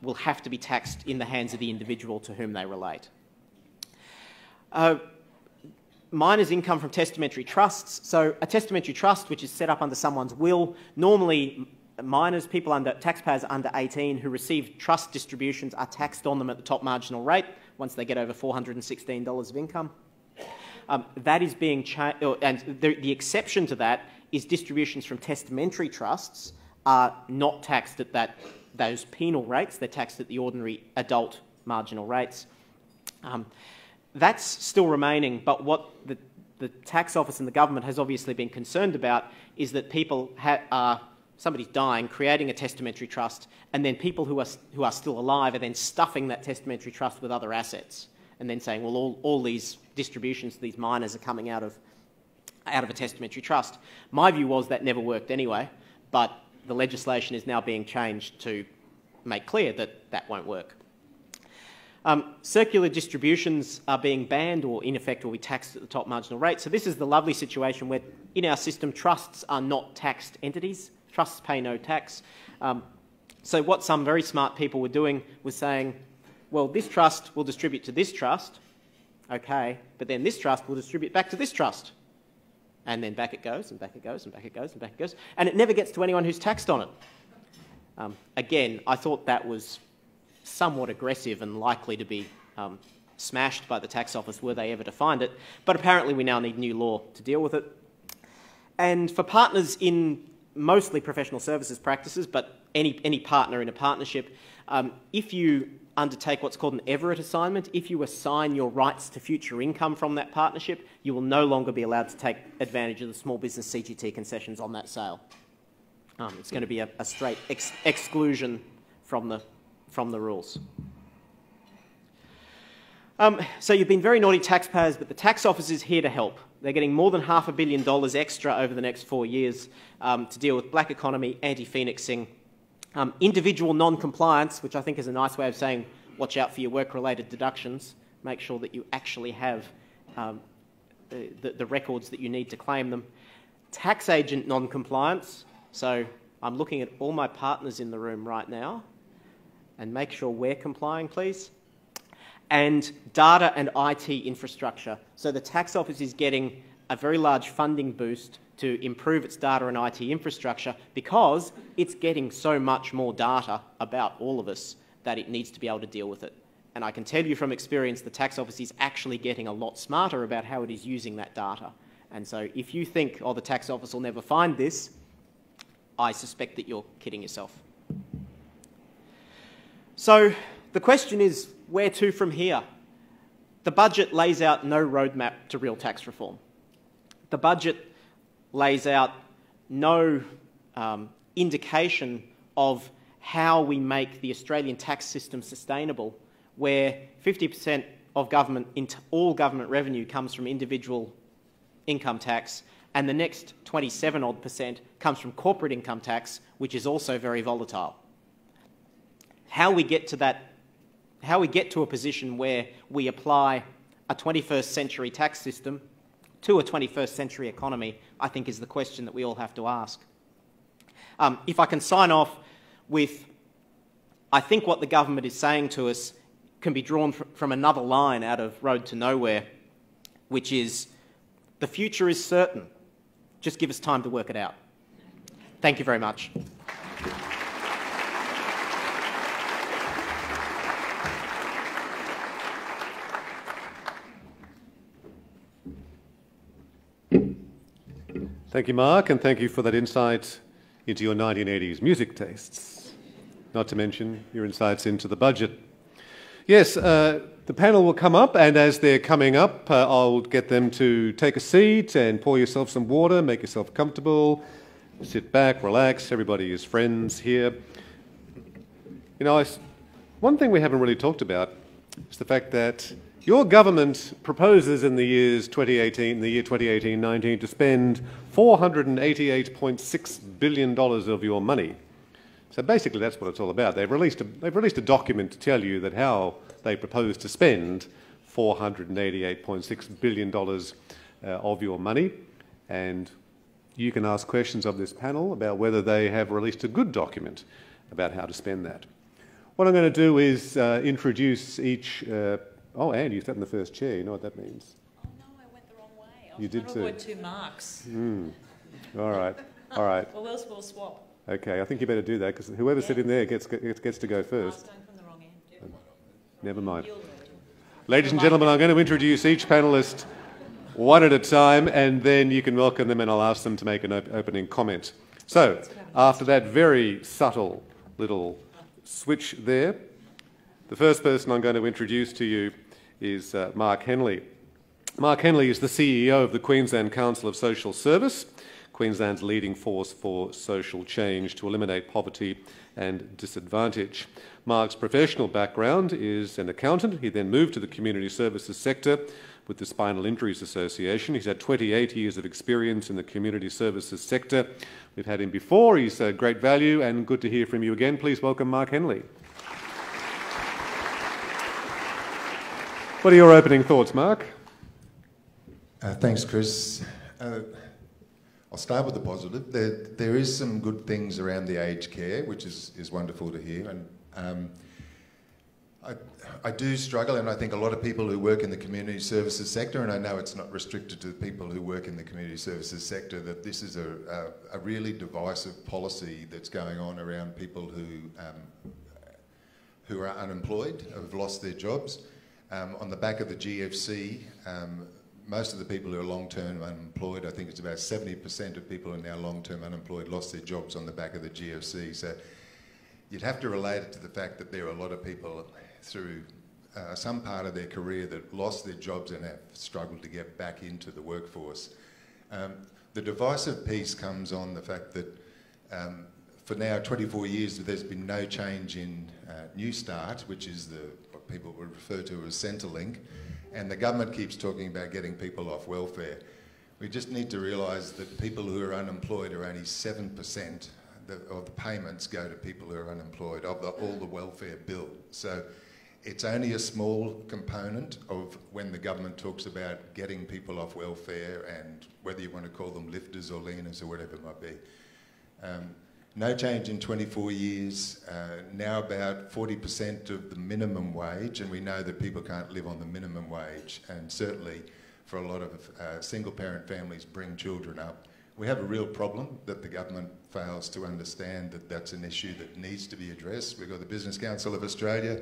will have to be taxed in the hands of the individual to whom they relate. Minors' income from testamentary trusts. So a testamentary trust, which is set up under someone's will, normally minors, taxpayers under 18 who receive trust distributions are taxed on them at the top marginal rate once they get over $416 of income. That is being changed, and the exception to that is distributions from testamentary trusts are not taxed at those penal rates. They're taxed at the ordinary adult marginal rates. That's still remaining, but what the tax office and the government has obviously been concerned about is that people somebody's dying, creating a testamentary trust, and then people who are still alive are then stuffing that testamentary trust with other assets, and then saying, well, all these distributions to these minors are coming out of a testamentary trust. My view was that never worked anyway, but the legislation is now being changed to make clear that that won't work. Circular distributions are being banned, or in effect will be taxed at the top marginal rate. So this is the lovely situation where in our system trusts are not taxed entities. Trusts pay no tax. So what some very smart people were doing was saying, well, this trust will distribute to this trust, okay, but then this trust will distribute back to this trust. And then back it goes, and back it goes, and back it goes, and back it goes. And it never gets to anyone who's taxed on it. Again, I thought that was somewhat aggressive and likely to be smashed by the tax office were they ever to find it. But apparently we now need new law to deal with it. And for partners in mostly professional services practices, but any partner in a partnership, if you undertake what's called an Everett assignment, if you assign your rights to future income from that partnership, you will no longer be allowed to take advantage of the small business CGT concessions on that sale. It's going to be a straight exclusion from the rules. So you've been very naughty taxpayers, but the tax office is here to help. They're getting more than $500 million extra over the next 4 years to deal with black economy, anti-phoenixing, individual non-compliance, which I think is a nice way of saying watch out for your work-related deductions. Make sure that you actually have the records that you need to claim them. Tax agent non-compliance. So I'm looking at all my partners in the room right now, and make sure we're complying, please. And data and IT infrastructure. So the tax office is getting a very large funding boost to improve its data and IT infrastructure because it's getting so much more data about all of us that it needs to be able to deal with it. And I can tell you from experience, the tax office is actually getting a lot smarter about how it is using that data. And so if you think, oh, the tax office will never find this, I suspect that you're kidding yourself. So the question is, where to from here? The budget lays out no roadmap to real tax reform. The budget lays out no indication of how we make the Australian tax system sustainable, where 50% of all government revenue comes from individual income tax, and the next 27% comes from corporate income tax, which is also very volatile. How we get to a position where we apply a 21st century tax system to a 21st century economy, I think is the question that we all have to ask. If I can sign off with I think what the government is saying to us can be drawn from another line out of Road to Nowhere, which is, the future is certain. Just give us time to work it out. Thank you very much. Thank you, Mark, and thank you for that insight into your 1980s music tastes, not to mention your insights into the budget. Yes, the panel will come up, and as they're coming up, I'll get them to take a seat and pour yourself some water, make yourself comfortable, sit back, relax, everybody is friends here. You know, one thing we haven't really talked about is the fact that your government proposes in the year 2018-19 to spend $488.6 billion of your money. So basically that's what it's all about. They've released a document to tell you that how they propose to spend $488.6 billion of your money, and you can ask questions of this panel about whether they have released a good document about how to spend that. What I'm going to do is introduce each... oh, Anne, you sat in the first chair. You know what that means? Oh, no, I went the wrong way. You did too. I avoid 2 marks. All right, all right. Well, we'll swap. Okay, I think you better do that, because whoever's sitting there gets to go I was first. going from the wrong end. Never mind. You'll do. Ladies and gentlemen, I'm going to introduce each panellist one at a time, and then you can welcome them and I'll ask them to make an opening comment. So, after that very subtle little switch there, the first person I'm going to introduce to you is Mark Henley. Mark Henley is the CEO of the Queensland Council of Social Service, Queensland's leading force for social change to eliminate poverty and disadvantage. Mark's professional background is an accountant. He then moved to the community services sector with the Spinal Injuries Association. He's had 28 years of experience in the community services sector. We've had him before. He's great value, and good to hear from you again. Please welcome Mark Henley. What are your opening thoughts, Mark? Thanks, Chris. I'll start with the positive. There is some good things around the aged care, which is wonderful to hear. And I do struggle, and I think a lot of people who work in the community services sector, and I know it's not restricted to the people who work in the community services sector, that this is a really divisive policy that's going on around people who are unemployed, have lost their jobs. On the back of the GFC, most of the people who are long-term unemployed, I think it's about 70% of people who are now long-term unemployed, lost their jobs on the back of the GFC. So you'd have to relate it to the fact that there are a lot of people through some part of their career that lost their jobs and have struggled to get back into the workforce. The divisive piece comes on the fact that for now 24 years there's been no change in New Start, which is what people would refer to as Centrelink, and the government keeps talking about getting people off welfare. We just need to realise that people who are unemployed are only 7% of the payments go to people who are unemployed, of all the welfare bill. So it's only a small component of when the government talks about getting people off welfare, and whether you want to call them lifters or leaners or whatever it might be. No change in 24 years, now about 40% of the minimum wage, and we know that people can't live on the minimum wage, and certainly for a lot of single-parent families bring children up. We have a real problem that the government fails to understand that that's an issue that needs to be addressed. We've got the Business Council of Australia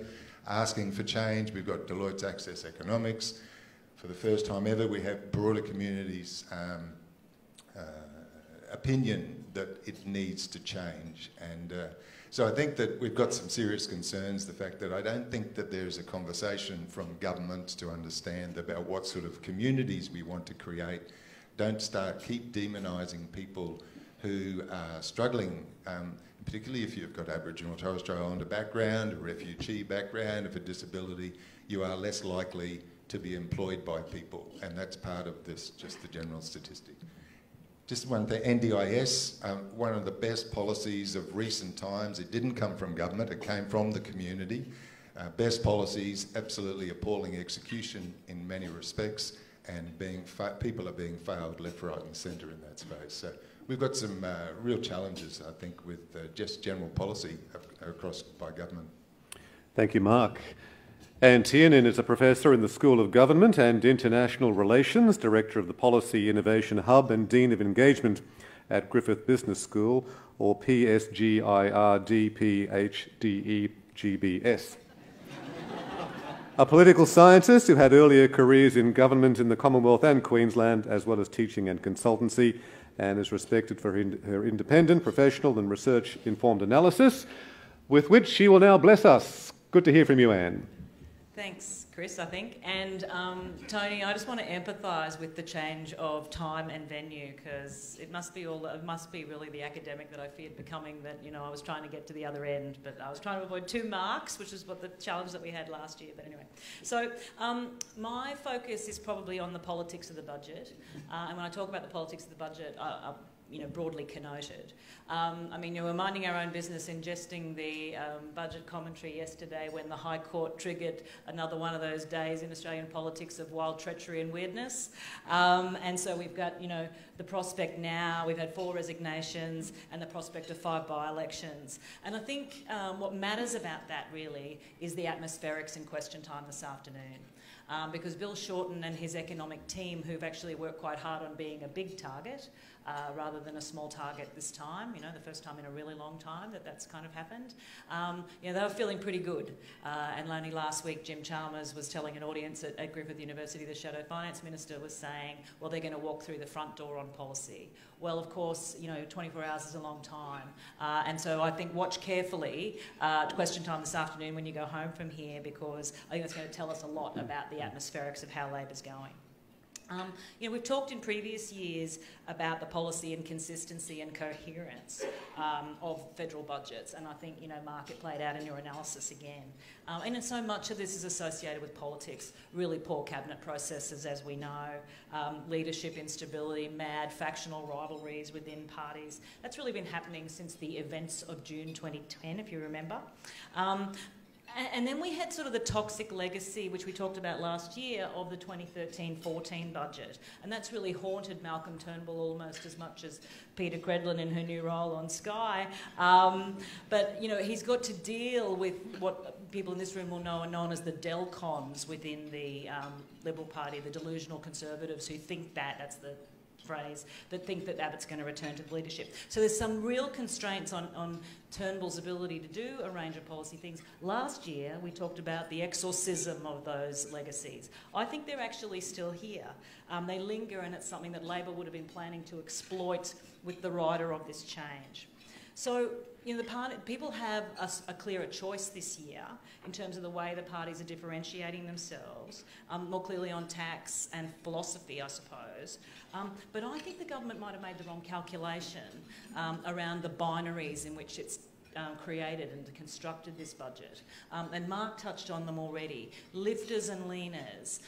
asking for change. We've got Deloitte's Access Economics. For the first time ever, we have broader communities' opinion that it needs to change. And so I think that we've got some serious concerns. The fact that I don't think that there's a conversation from government to understand about what sort of communities we want to create. Don't keep demonising people who are struggling, particularly if you've got Aboriginal or Torres Strait Islander background, a refugee background, of a disability, you are less likely to be employed by people, and that's part of this, just the general statistic. Just one thing, NDIS, one of the best policies of recent times. It didn't come from government, it came from the community. Best policies, absolutely appalling execution in many respects, and people are being failed left, right and centre in that space. So we've got some real challenges, I think, with just general policy across by government. Thank you, Mark. Anne Tiernan is a professor in the School of Government and International Relations, Director of the Policy Innovation Hub and Dean of Engagement at Griffith Business School, or PSGIRDPHDEGBS. A political scientist who had earlier careers in government in the Commonwealth and Queensland, as well as teaching and consultancy, and is respected for her independent, professional and research-informed analysis, with which she will now bless us. Good to hear from you, Anne. Thanks, Chris, I think. And Tony, I just want to empathise with the change of time and venue, because it must be really the academic that I feared becoming, that, you know, I was trying to get to the other end, but I was trying to avoid 2 marks, which is what the challenge that we had last year. But anyway, so my focus is probably on the politics of the budget. And when I talk about the politics of the budget, you know, broadly connoted. I mean, you were minding our own business, ingesting the budget commentary yesterday when the High Court triggered another one of those days in Australian politics of wild treachery and weirdness. And so we've got, you know, the prospect now, we've had 4 resignations and the prospect of 5 by-elections. And I think what matters about that really is the atmospherics in question time this afternoon. Because Bill Shorten and his economic team, who've actually worked quite hard on being a big target rather than a small target this time, you know, the first time in a really long time that's kind of happened, you know, they were feeling pretty good. And only last week, Jim Chalmers was telling an audience at Griffith University, the Shadow Finance Minister was saying, well, they're going to walk through the front door on policy. Well, of course, you know, 24 hours is a long time. And so I think watch carefully question time this afternoon when you go home from here, because I think it's going to tell us a lot about the atmospherics of how Labor's going. You know, we've talked in previous years about the policy and consistency and coherence of federal budgets, and I think, you know, Mark, it played out in your analysis again. And so much of this is associated with politics, really poor cabinet processes, as we know, leadership instability, mad factional rivalries within parties. That's really been happening since the events of June 2010, if you remember. And then we had sort of the toxic legacy, which we talked about last year, of the 2013-14 budget. And that's really haunted Malcolm Turnbull almost as much as Peter Credlin in her new role on Sky. But, you know, he's got to deal with what people in this room will know are known as the Delcons within the Liberal Party, the delusional conservatives who think that's the phrase, that think that Abbott's going to return to the leadership. So there's some real constraints on Turnbull's ability to do a range of policy things. Last year, we talked about the exorcism of those legacies. I think they're actually still here. They linger, and it's something that Labor would have been planning to exploit with the rider of this change. So, you know, people have a clearer choice this year in terms of the way the parties are differentiating themselves, more clearly on tax and philosophy, I suppose. But I think the government might have made the wrong calculation around the binaries in which it's created and constructed this budget. And Mark touched on them already. Lifters and leaners.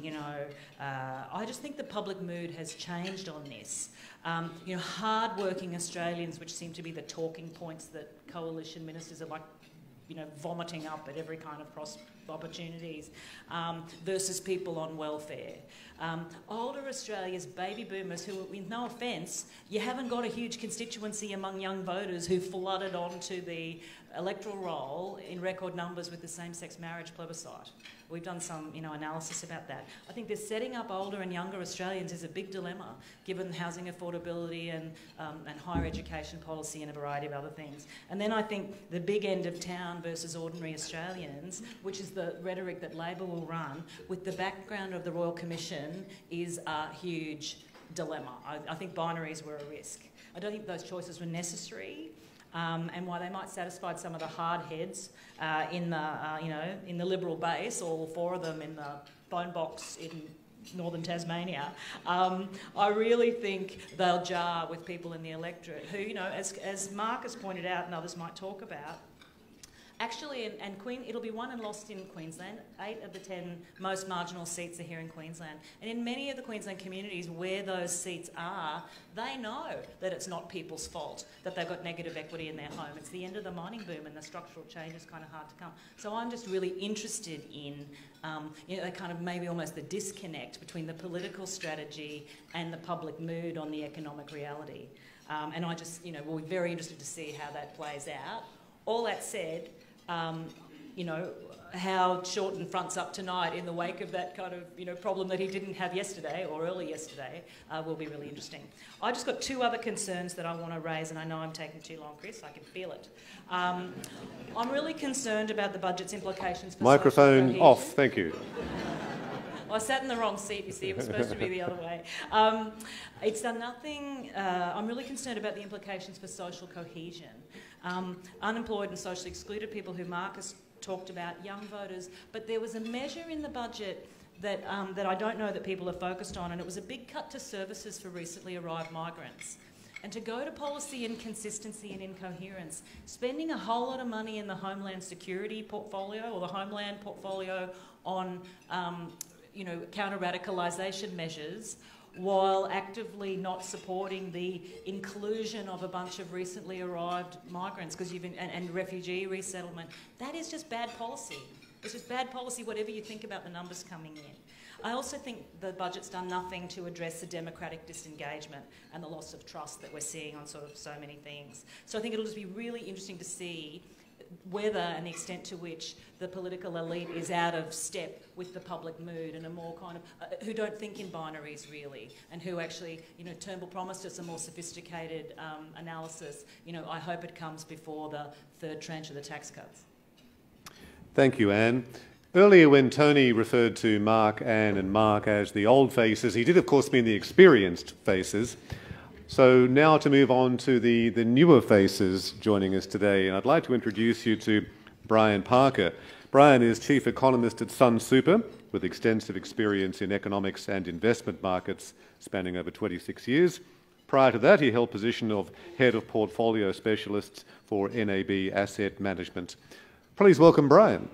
You know, I just think the public mood has changed on this. You know, hard-working Australians, which seem to be the talking points that coalition ministers are like, you know, vomiting up at every kind of opportunities, versus people on welfare. Older Australia's baby boomers who, with no offence, you haven't got a huge constituency among young voters who flooded onto the electoral roll in record numbers with the same-sex marriage plebiscite. We've done some, you know, analysis about that. I think that setting up older and younger Australians is a big dilemma, given housing affordability and higher education policy and a variety of other things. And then I think the big end of town versus ordinary Australians, which is the rhetoric that Labor will run, with the background of the Royal Commission, is a huge dilemma. I think binaries were a risk. I don't think those choices were necessary. And why they might satisfy some of the hard heads in the Liberal base, all 4 of them in the phone box in northern Tasmania, I really think they'll jar with people in the electorate who, you know, as Mark has pointed out and others might talk about, actually, it'll be won and lost in Queensland. 8 of the 10 most marginal seats are here in Queensland. And in many of the Queensland communities where those seats are, they know that it's not people's fault that they've got negative equity in their home. It's the end of the mining boom, and the structural change is kind of hard to come. So I'm just really interested in, you know, kind of maybe almost the disconnect between the political strategy and the public mood on the economic reality. And I just, you know, we'll be very interested to see how that plays out. All that said, you know, how Shorten fronts up tonight in the wake of that kind of, you know, problem that he didn't have yesterday or early yesterday will be really interesting. I just got two other concerns that I want to raise, and I know I'm taking too long, Chris, I can feel it. I'm really concerned about the budget's implications for Microphone off, thank you. I sat in the wrong seat, you see, it was supposed to be the other way. It's done nothing. I'm really concerned about the implications for social cohesion. Unemployed and socially excluded people who Marcus talked about, young voters, but there was a measure in the budget that, that I don't know that people are focused on, and it was a big cut to services for recently arrived migrants. And to go to policy inconsistency and incoherence, spending a whole lot of money in the Homeland Security portfolio or the Homeland portfolio on you know, counter-radicalisation measures, while actively not supporting the inclusion of a bunch of recently arrived migrants and refugee resettlement. That is just bad policy. It's just bad policy, whatever you think about the numbers coming in. I also think the budget's done nothing to address the democratic disengagement and the loss of trust that we're seeing on sort of so many things. So I think it'll just be really interesting to see whether and the extent to which the political elite is out of step with the public mood and a more kind of, who don't think in binaries really, and who actually, you know, Turnbull promised us a more sophisticated analysis. You know, I hope it comes before the third tranche of the tax cuts. Thank you, Anne. Earlier when Tony referred to Mark, Anne and Mark as the old faces, he did of course mean the experienced faces. So now to move on to the newer faces joining us today, and I'd like to introduce you to Brian Parker. Brian is Chief Economist at SunSuper, with extensive experience in economics and investment markets spanning over 26 years. Prior to that, he held position of Head of Portfolio Specialists for NAB Asset Management. Please welcome Brian.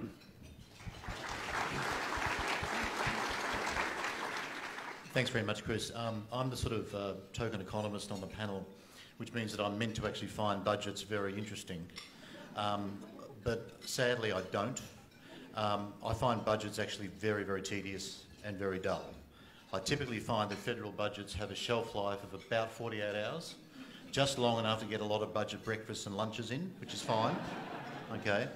Thanks very much, Chris. I'm the sort of token economist on the panel, which means that I'm meant to actually find budgets very interesting. But sadly, I don't. I find budgets actually very, very tedious and very dull. I typically find that federal budgets have a shelf life of about 48 hours, just long enough to get a lot of budget breakfasts and lunches in, which is fine. Okay.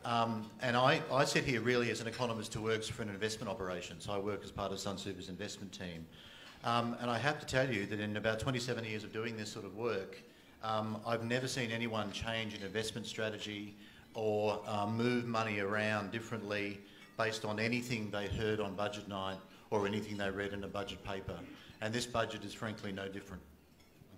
And I sit here really as an economist who works for an investment operation, so I work as part of SunSuper's investment team. And I have to tell you that in about 27 years of doing this sort of work, I've never seen anyone change an investment strategy or move money around differently based on anything they heard on budget night or anything they read in a budget paper. And this budget is frankly no different.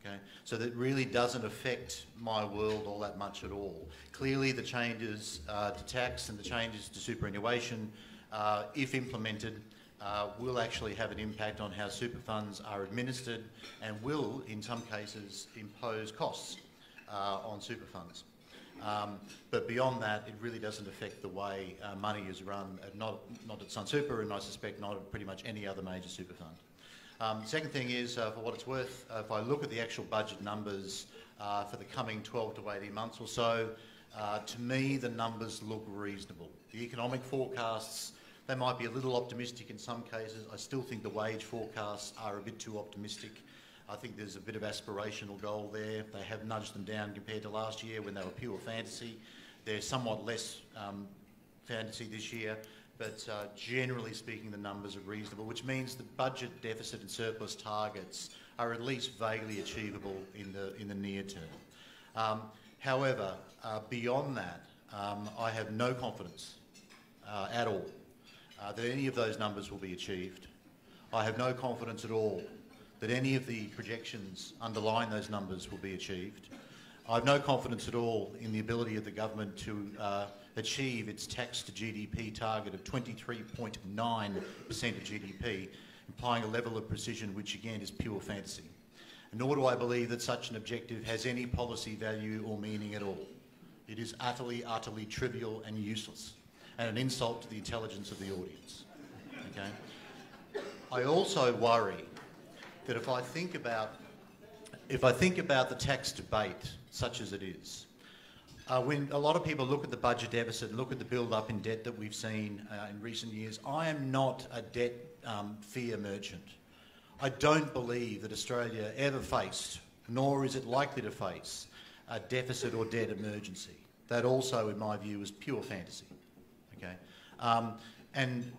Okay? So that really doesn't affect my world all that much at all. Clearly the changes to tax and the changes to superannuation, if implemented, will actually have an impact on how super funds are administered and will, in some cases, impose costs on super funds. But beyond that, it really doesn't affect the way money is run, not at SunSuper, and I suspect not at pretty much any other major super fund. Second thing is, for what it's worth, if I look at the actual budget numbers for the coming 12 to 18 months or so, to me the numbers look reasonable. The economic forecasts, they might be a little optimistic in some cases. I still think the wage forecasts are a bit too optimistic. I think there's a bit of aspirational goal there. They have nudged them down compared to last year when they were pure fantasy. They're somewhat less fantasy this year. But generally speaking, the numbers are reasonable, which means the budget deficit and surplus targets are at least vaguely achievable in the near term. However, beyond that, I have no confidence at all that any of those numbers will be achieved. I have no confidence at all that any of the projections underlying those numbers will be achieved. I have no confidence at all in the ability of the government to achieve its tax to GDP target of 23.9% of GDP, implying a level of precision which again is pure fantasy. And nor do I believe that such an objective has any policy value or meaning at all. It is utterly, utterly trivial and useless, and an insult to the intelligence of the audience. Okay? I also worry that if I think about the tax debate, such as it is, when a lot of people look at the budget deficit and look at the build-up in debt that we've seen in recent years, I am not a debt fear merchant. I don't believe that Australia ever faced, nor is it likely to face, a deficit or debt emergency. That also, in my view, is pure fantasy. And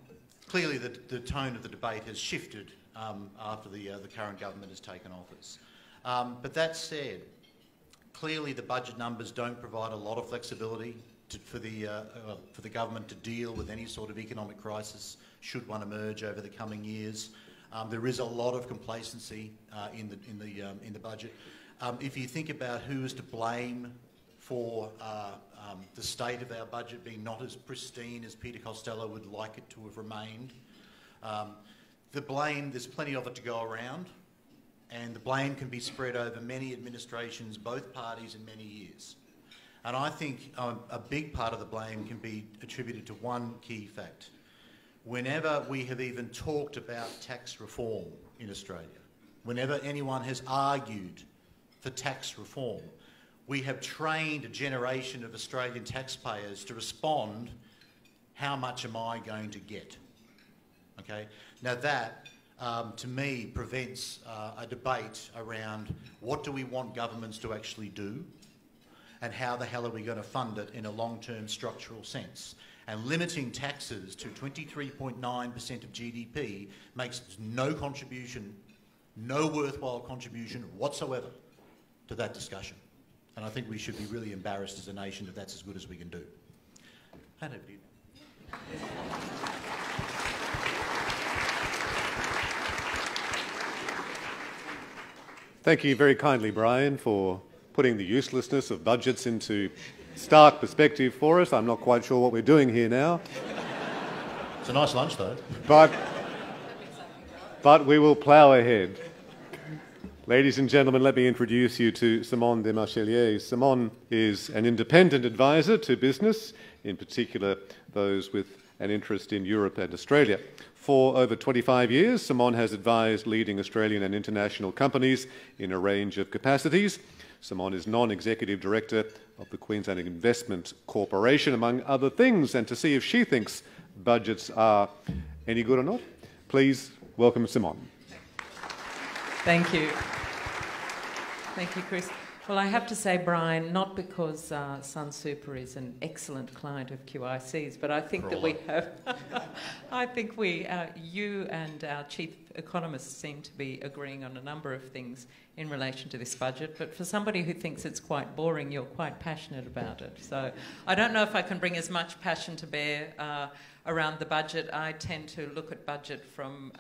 clearly the tone of the debate has shifted after the current government has taken office. But that said, clearly the budget numbers don't provide a lot of flexibility for the government to deal with any sort of economic crisis should one emerge over the coming years. There is a lot of complacency in the budget. If you think about who is to blame for the state of our budget being not as pristine as Peter Costello would like it to have remained, the blame, there's plenty of it to go around, and the blame can be spread over many administrations, both parties, in many years. And I think a big part of the blame can be attributed to one key fact. Whenever we have even talked about tax reform in Australia, whenever anyone has argued for tax reform, we have trained a generation of Australian taxpayers to respond, how much am I going to get? Okay? Now that, to me, prevents a debate around what do we want governments to actually do and how the hell are we going to fund it in a long-term structural sense. And limiting taxes to 23.9% of GDP makes no contribution, no worthwhile contribution whatsoever to that discussion. And I think we should be really embarrassed as a nation if that's as good as we can do. Hand over to you. Thank you very kindly, Brian, for putting the uselessness of budgets into stark perspective for us. I'm not quite sure what we're doing here now. It's a nice lunch, though. But we will plough ahead. Ladies and gentlemen, let me introduce you to Simone Desmarchelier. Simone is an independent advisor to business, in particular those with an interest in Europe and Australia. For over 25 years, Simone has advised leading Australian and international companies in a range of capacities. Simone is non-executive director of the Queensland Investment Corporation, among other things. And to see if she thinks budgets are any good or not, please welcome Simone. Thank you. Thank you, Chris. Well, I have to say, Brian, not because Sun Super is an excellent client of QIC's, but I think that we have... I think you and our chief economist seem to be agreeing on a number of things in relation to this budget, but for somebody who thinks it's quite boring, you're quite passionate about it. So I don't know if I can bring as much passion to bear around the budget. I tend to look at budget from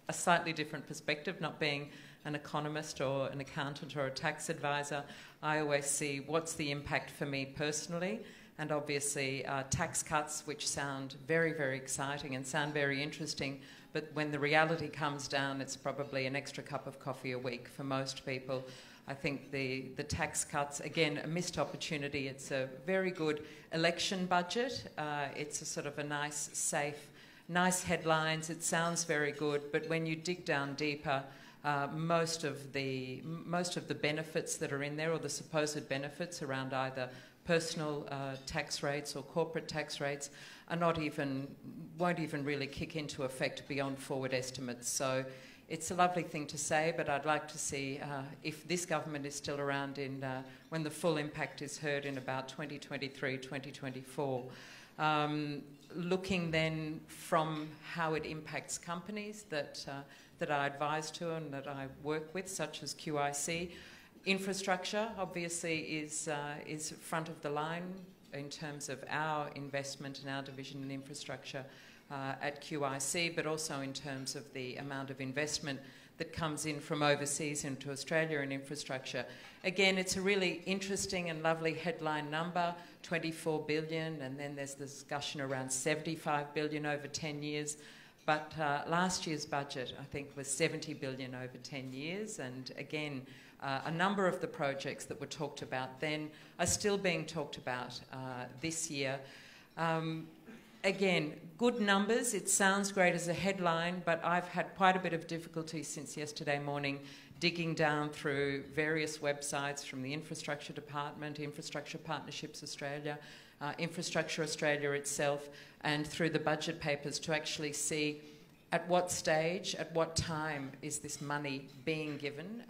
a slightly different perspective, not being an economist or an accountant or a tax advisor. I always see what's the impact for me personally, and obviously tax cuts, which sound very, very exciting and sound very interesting, but when the reality comes down, it's probably an extra cup of coffee a week for most people. I think the tax cuts, again, a missed opportunity. It's a very good election budget. It's a sort of a nice, safe, nice headlines. It sounds very good, but when you dig down deeper, most of the benefits that are in there, or the supposed benefits around either personal tax rates or corporate tax rates, won't even really kick into effect beyond forward estimates. So it's a lovely thing to say, but I'd like to see if this government is still around when the full impact is heard in about 2023, 2024. Looking then from how it impacts companies that I advise to and that I work with, such as QIC. Infrastructure, obviously, is front of the line in terms of our investment and our division in infrastructure at QIC, but also in terms of the amount of investment that comes in from overseas into Australia in infrastructure. Again, it's a really interesting and lovely headline number, 24 billion, and then there's the discussion around 75 billion over 10 years. But last year's budget, I think, was 70 billion over 10 years. And again, a number of the projects that were talked about then are still being talked about this year. Again, good numbers. It sounds great as a headline, but I've had quite a bit of difficulty since yesterday morning digging down through various websites from the Infrastructure Department, Infrastructure Partnerships Australia, Infrastructure Australia itself, and through the budget papers to actually see at what stage, at what time is this money being given?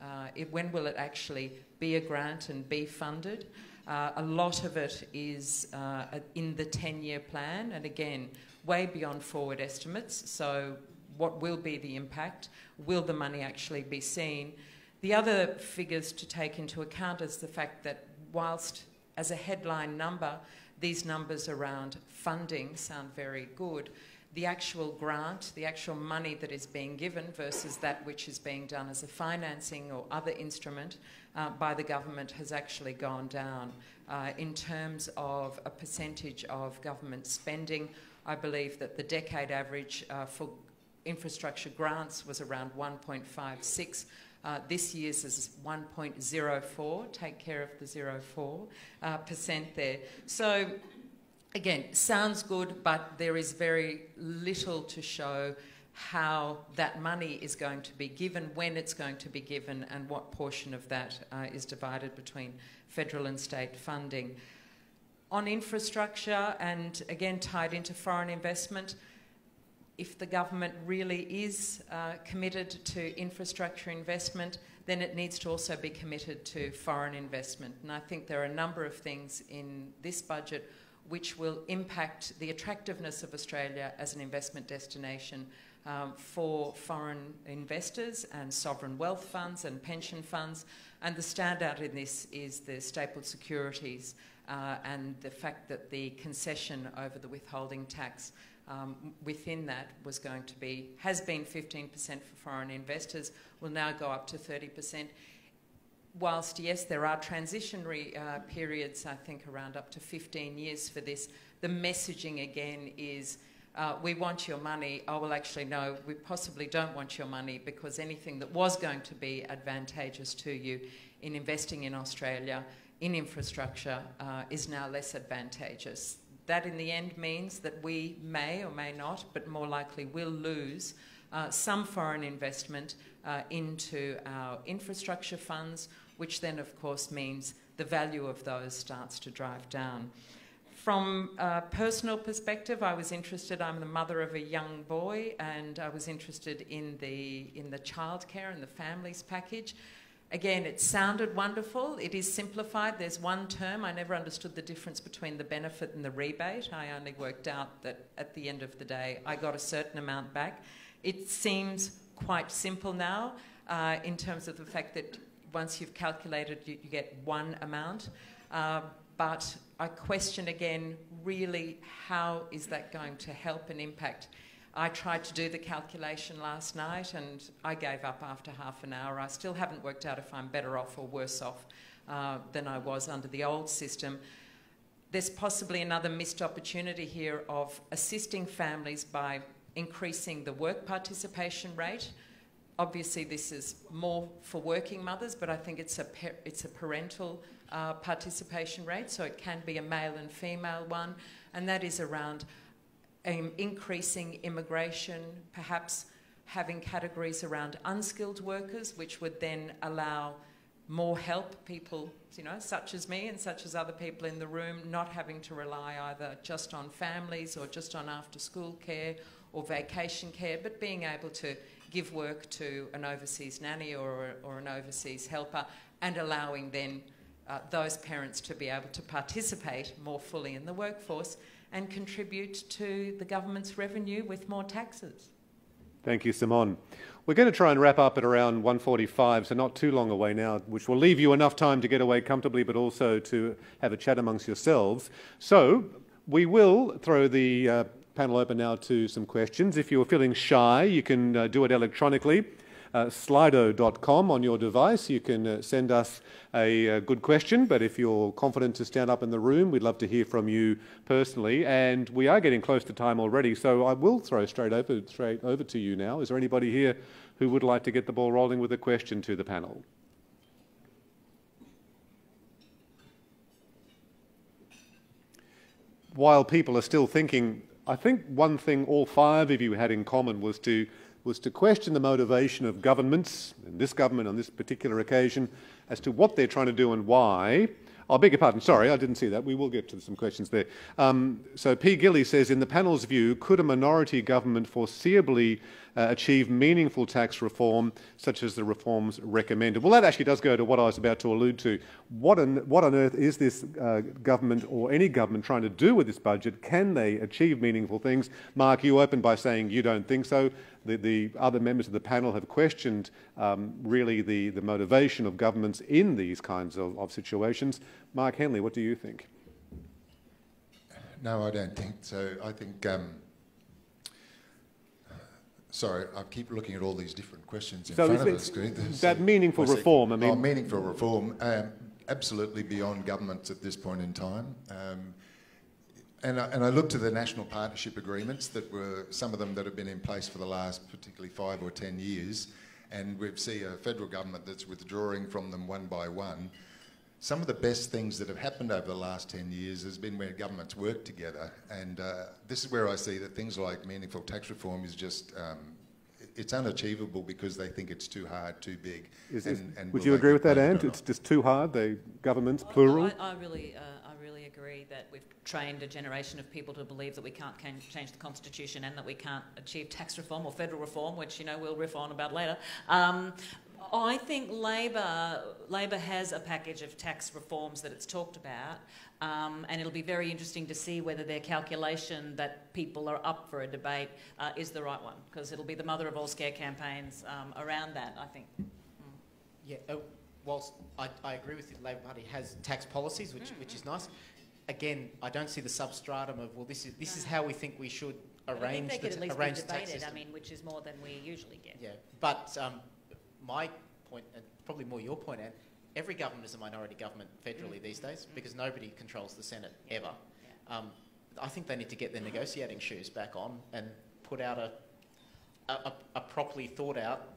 When will it actually be a grant and be funded? A lot of it is in the 10-year plan, and again, way beyond forward estimates. So what will be the impact? Will the money actually be seen? The other figures to take into account is the fact that whilst as a headline number, these numbers around funding sound very good, the actual grant, the actual money that is being given versus that which is being done as a financing or other instrument by the government has actually gone down. In terms of a percentage of government spending, I believe that the decade average for infrastructure grants was around 1.56. This year's is 1.04, take care of the 0.4% there. So again, sounds good, but there is very little to show how that money is going to be given, when it's going to be given, and what portion of that is divided between federal and state funding. On infrastructure, and again tied into foreign investment, if the government really is committed to infrastructure investment, then it needs to also be committed to foreign investment. And I think there are a number of things in this budget which will impact the attractiveness of Australia as an investment destination for foreign investors and sovereign wealth funds and pension funds. And the standout in this is the stapled securities and the fact that the concession over the withholding tax within that was going to be, has been 15% for foreign investors, will now go up to 30%. Whilst, yes, there are transitionary periods, I think around up to 15 years for this, the messaging again is, we want your money. Oh, well, actually, no, we possibly don't want your money, because anything that was going to be advantageous to you in investing in Australia, in infrastructure, is now less advantageous. That in the end means that we may or may not, but more likely will lose some foreign investment into our infrastructure funds, which then of course means the value of those starts to drive down. From a personal perspective, I was interested, I'm the mother of a young boy, and I was interested in the childcare and the families package. Again, it sounded wonderful. It is simplified. There's one term. I never understood the difference between the benefit and the rebate. I only worked out that at the end of the day, I got a certain amount back. It seems quite simple now in terms of the fact that once you've calculated, you get one amount. But I question again, really, how is that going to help and impact? I tried to do the calculation last night and I gave up after half an hour. I still haven't worked out if I'm better off or worse off than I was under the old system. There's possibly another missed opportunity here of assisting families by increasing the work participation rate. Obviously, this is more for working mothers, but I think it's a parental participation rate, so it can be a male and female one, and that is around increasing immigration, perhaps having categories around unskilled workers, which would then allow more help, people, you know, such as me and such as other people in the room, not having to rely either just on families or just on after-school care or vacation care, but being able to give work to an overseas nanny or an overseas helper, and allowing then those parents to be able to participate more fully in the workforce and contribute to the government's revenue with more taxes. Thank you, Simone. We're going to try and wrap up at around 1:45, so not too long away now, which will leave you enough time to get away comfortably, but also to have a chat amongst yourselves. So we will throw the panel open now to some questions. If you're feeling shy, you can do it electronically. Slido.com on your device. You can send us a good question, but if you're confident to stand up in the room, we'd love to hear from you personally. And we are getting close to time already, so I will throw straight over to you now. Is there anybody here who would like to get the ball rolling with a question to the panel? While people are still thinking, I think one thing all five of you had in common was to question the motivation of governments, and this government on this particular occasion, as to what they're trying to do and why. I beg your pardon, sorry, I didn't see that. We will get to some questions there. So P. Gilly says, in the panel's view, could a minority government foreseeably achieve meaningful tax reform, such as the reforms recommended? Well, that actually does go to what I was about to allude to. What on earth is this government or any government trying to do with this budget? Can they achieve meaningful things? Mark, you opened by saying you don't think so. The other members of the panel have questioned really the motivation of governments in these kinds of situations. Mark Henley, what do you think? No, I don't think so. I think... sorry, I keep looking at all these different questions in front of us. That meaningful reform, I mean... meaningful reform, absolutely beyond governments at this point in time. And I look to the national partnership agreements that were, some of them that have been in place for the last particularly 5 or 10 years, and we see a federal government that's withdrawing from them one by one. Some of the best things that have happened over the last 10 years has been where governments work together, and this is where I see that things like meaningful tax reform is just, it's unachievable because they think it's too hard, too big. Would you agree with that, Ant? It's just too hard, governments, plural? I really agree that we've trained a generation of people to believe that we can't change the Constitution and that we can't achieve tax reform or federal reform, which, you know, we'll riff on about later. I think Labor has a package of tax reforms that it's talked about, and it'll be very interesting to see whether their calculation that people are up for a debate is the right one, because it'll be the mother of all scare campaigns around that, I think. Yeah, whilst I agree with you, the Labor Party has tax policies, which is nice. Again, I don't see the substratum of, well, this is how we think we should arrange the tax system. I think they could at least be debated, I mean, which is more than we usually get. Yeah, but my point, and probably more your point, Anne, every government is a minority government federally these days because nobody controls the Senate ever. Yeah. I think they need to get their negotiating shoes back on and put out a properly thought out,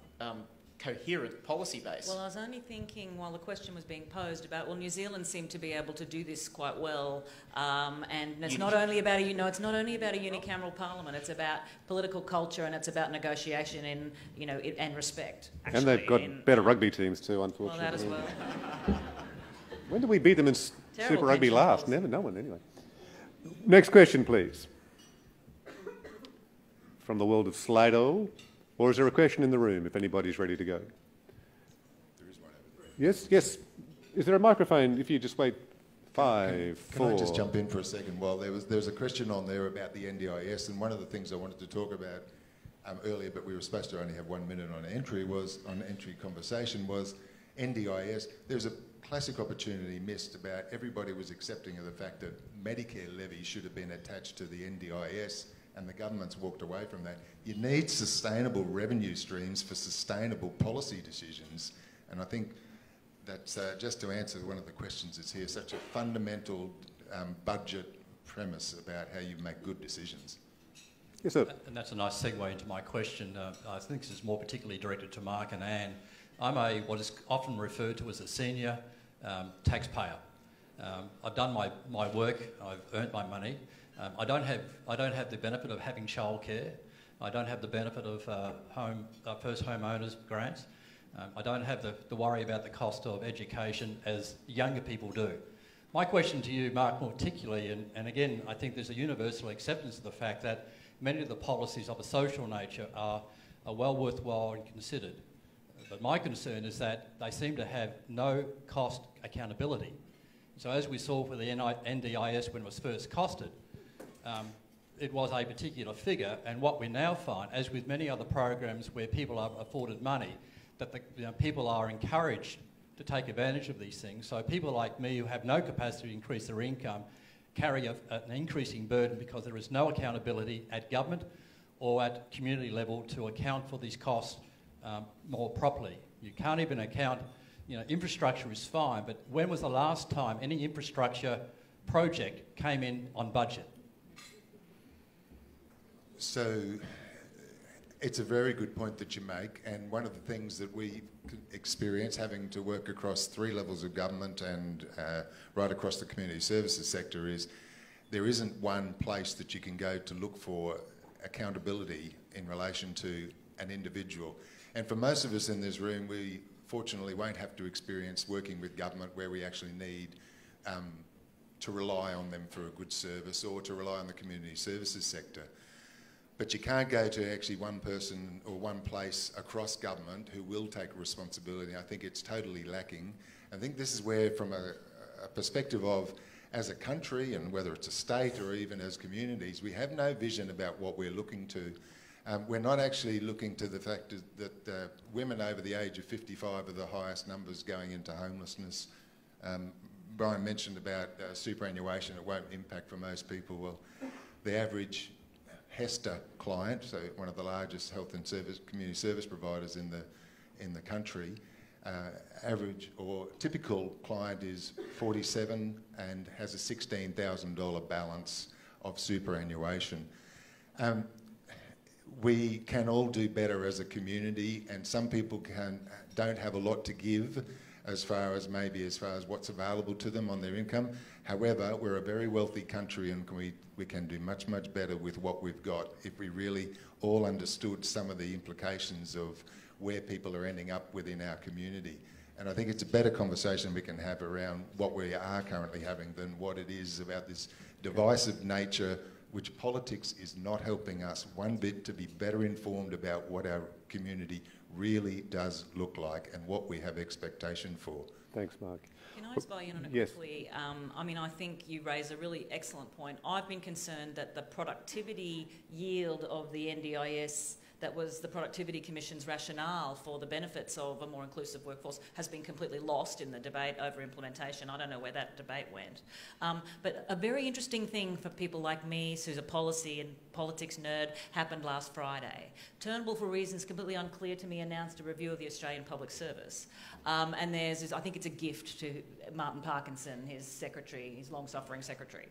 coherent policy base. Well, I was only thinking while the question was being posed about, well, New Zealand seemed to be able to do this quite well, and it's not only about it's not only about a unicameral parliament. It's about political culture and it's about negotiation and respect. Actually, and they've got better rugby teams too, unfortunately. Well, that as well. When did we beat them in Super Rugby last? Never, no one anyway. Next question, please. From the world of Slido. Or is there a question in the room, if anybody's ready to go? There is one over there. Yes. Is there a microphone? If you just wait 5, 4... Can I just jump in for a second? Well, there was a question on there about the NDIS, and one of the things I wanted to talk about earlier, but we were supposed to only have 1 minute on entry conversation, was NDIS. There's a classic opportunity missed about everybody was accepting of the fact that Medicare levy should have been attached to the NDIS, and the government's walked away from that. You need sustainable revenue streams for sustainable policy decisions, and I think that's, just to answer one of the questions that's here, such a fundamental budget premise about how you make good decisions. Yes, sir. And that's a nice segue into my question. I think this is more particularly directed to Mark and Anne. I'm what is often referred to as a senior taxpayer. I've done my work, I've earned my money. I don't have the benefit of having childcare. I don't have the benefit of first homeowners grants. I don't have the worry about the cost of education as younger people do. My question to you, Mark, more particularly, and again, I think there's a universal acceptance of the fact that many of the policies of a social nature are well worthwhile and considered. But my concern is that they seem to have no cost accountability. So as we saw for the NDIS when it was first costed, it was a particular figure, and what we now find, as with many other programs where people are afforded money, that people are encouraged to take advantage of these things. So people like me who have no capacity to increase their income carry an increasing burden because there is no accountability at government or at community level to account for these costs more properly. You can't even account, infrastructure is fine, but when was the last time any infrastructure project came in on budget? So it's a very good point that you make, and one of the things that we experience having to work across 3 levels of government and right across the community services sector is there isn't one place that you can go to look for accountability in relation to an individual. And for most of us in this room, we fortunately won't have to experience working with government where we actually need to rely on them for a good service or to rely on the community services sector. But you can't go to actually one person or one place across government who will take responsibility. I think it's totally lacking. I think this is where, from a perspective of as a country, and whether it's a state or even as communities, we have no vision about what we're looking to. We're not actually looking to the fact that women over the age of 55 are the highest numbers going into homelessness. Brian mentioned about superannuation, it won't impact for most people. Well, the average HESTA client, so one of the largest health and community service providers in the country, average or typical client is 47 and has a $16,000 balance of superannuation. We can all do better as a community, and some people don't have a lot to give as far as what's available to them on their income. However, we're a very wealthy country, and we can do much, much better with what we've got if we really all understood some of the implications of where people are ending up within our community. And I think it's a better conversation we can have around what we are currently having than what it is about this divisive nature, which politics is not helping us one bit to be better informed about what our community really does look like and what we have expectation for. Thanks, Mark. Can I just buy in on it Yes. quickly? I mean, I think you raise a really excellent point. I've been concerned that the productivity yield of the NDIS, that was the Productivity Commission's rationale for the benefits of a more inclusive workforce, has been completely lost in the debate over implementation. I don't know where that debate went. But a very interesting thing for people like me, who's a policy and politics nerd, happened last Friday. Turnbull, for reasons completely unclear to me, announced a review of the Australian Public Service. And I think it's a gift to Martin Parkinson, his secretary, his long-suffering secretary.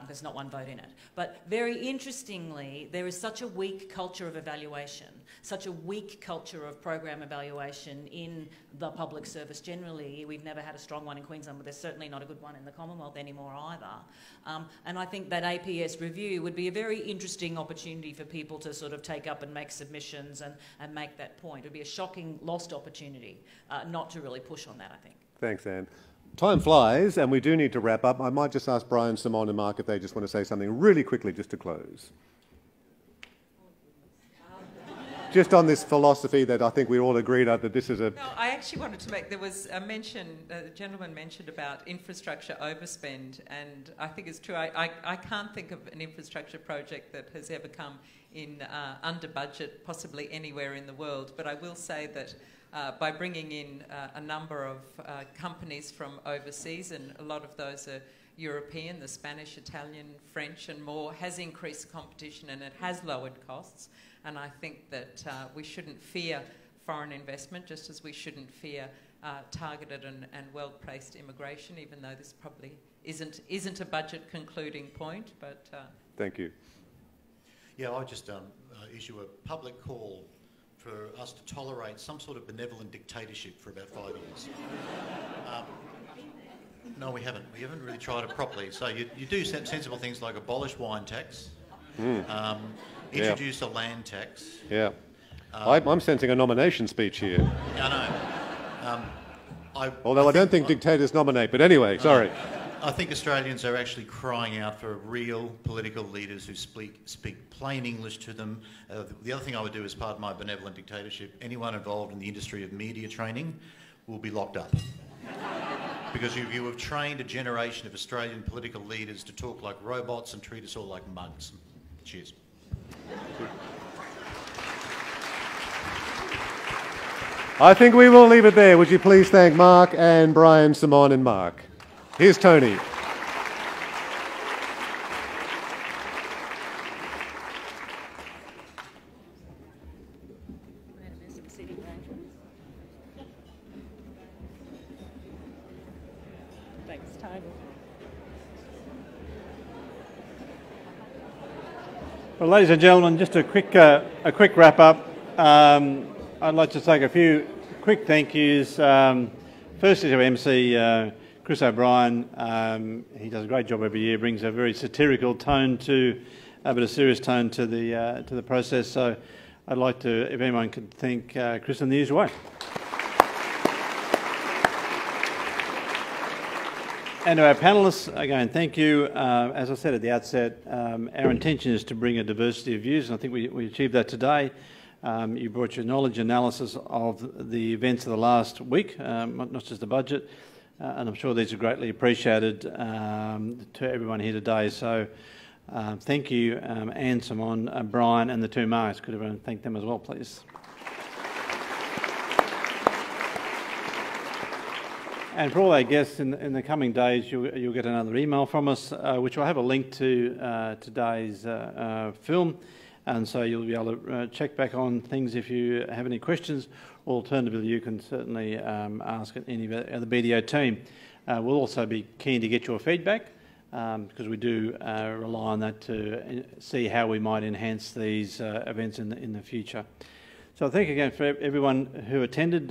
There's not one vote in it. But very interestingly, there is such a weak culture of evaluation, such a weak culture of program evaluation in the public service generally. We've never had a strong one in Queensland, but there's certainly not a good one in the Commonwealth anymore either. And I think that APS review would be a very interesting opportunity for people to sort of take up and make submissions and make that point. It would be a shocking lost opportunity not to really push on that, I think. Thanks, Anne. Time flies, and we do need to wrap up. I might just ask Brian, Simone and Mark if they just want to say something really quickly just to close. Just on this philosophy that I think we all agreed on, that this is a... No, I actually wanted to make, there was a mention, a gentleman mentioned about infrastructure overspend, and I think it's true. I can't think of an infrastructure project that has ever come in under budget, possibly anywhere in the world, but I will say that by bringing in a number of companies from overseas, and a lot of those are European, the Spanish, Italian, French and more, has increased competition and it has lowered costs. And I think that we shouldn't fear foreign investment, just as we shouldn't fear targeted and well-placed immigration, even though this probably isn't a budget concluding point. But Thank you. Yeah, I just issue a public call for us to tolerate some sort of benevolent dictatorship for about 5 years. No, we haven't. We haven't really tried it properly. So you do sensible things like abolish wine tax, introduce a land tax. Yeah. I'm sensing a nomination speech here. I know. Although I don't think dictators nominate, but anyway, sorry. I think Australians are actually crying out for real political leaders who speak plain English to them. The other thing I would do as part of my benevolent dictatorship, anyone involved in the industry of media training will be locked up. Because you have trained a generation of Australian political leaders to talk like robots and treat us all like mugs. Cheers. I think we will leave it there. Would you please thank Mark and Brian, Simone and Mark. Here's Tony. Thanks, Tony. Well, ladies and gentlemen, just a quick wrap up. I'd like to take a few quick thank yous. Firstly to MC Chris O'Brien. He does a great job every year. Brings a very satirical tone but a serious tone to the process. So I'd like to, if anyone could thank Chris in the usual way. And to our panellists, again, thank you. As I said at the outset, our intention is to bring a diversity of views, and I think we achieved that today. You brought your knowledge analysis of the events of the last week, not just the budget, and I'm sure these are greatly appreciated to everyone here today. So thank you, Anne, Simon, Brian, and the two Marks. Could everyone thank them as well, please? And for all our guests, in the coming days, you'll get another email from us, which will have a link to today's film, and so you'll be able to check back on things if you have any questions. Alternatively, you can certainly ask any of the BDO team. We'll also be keen to get your feedback, because we do rely on that to see how we might enhance these events in the future. So thank you again for everyone who attended.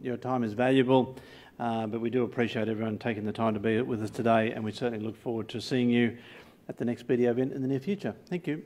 Your time is valuable. But we do appreciate everyone taking the time to be with us today, and we certainly look forward to seeing you at the next BDO event in the near future. Thank you.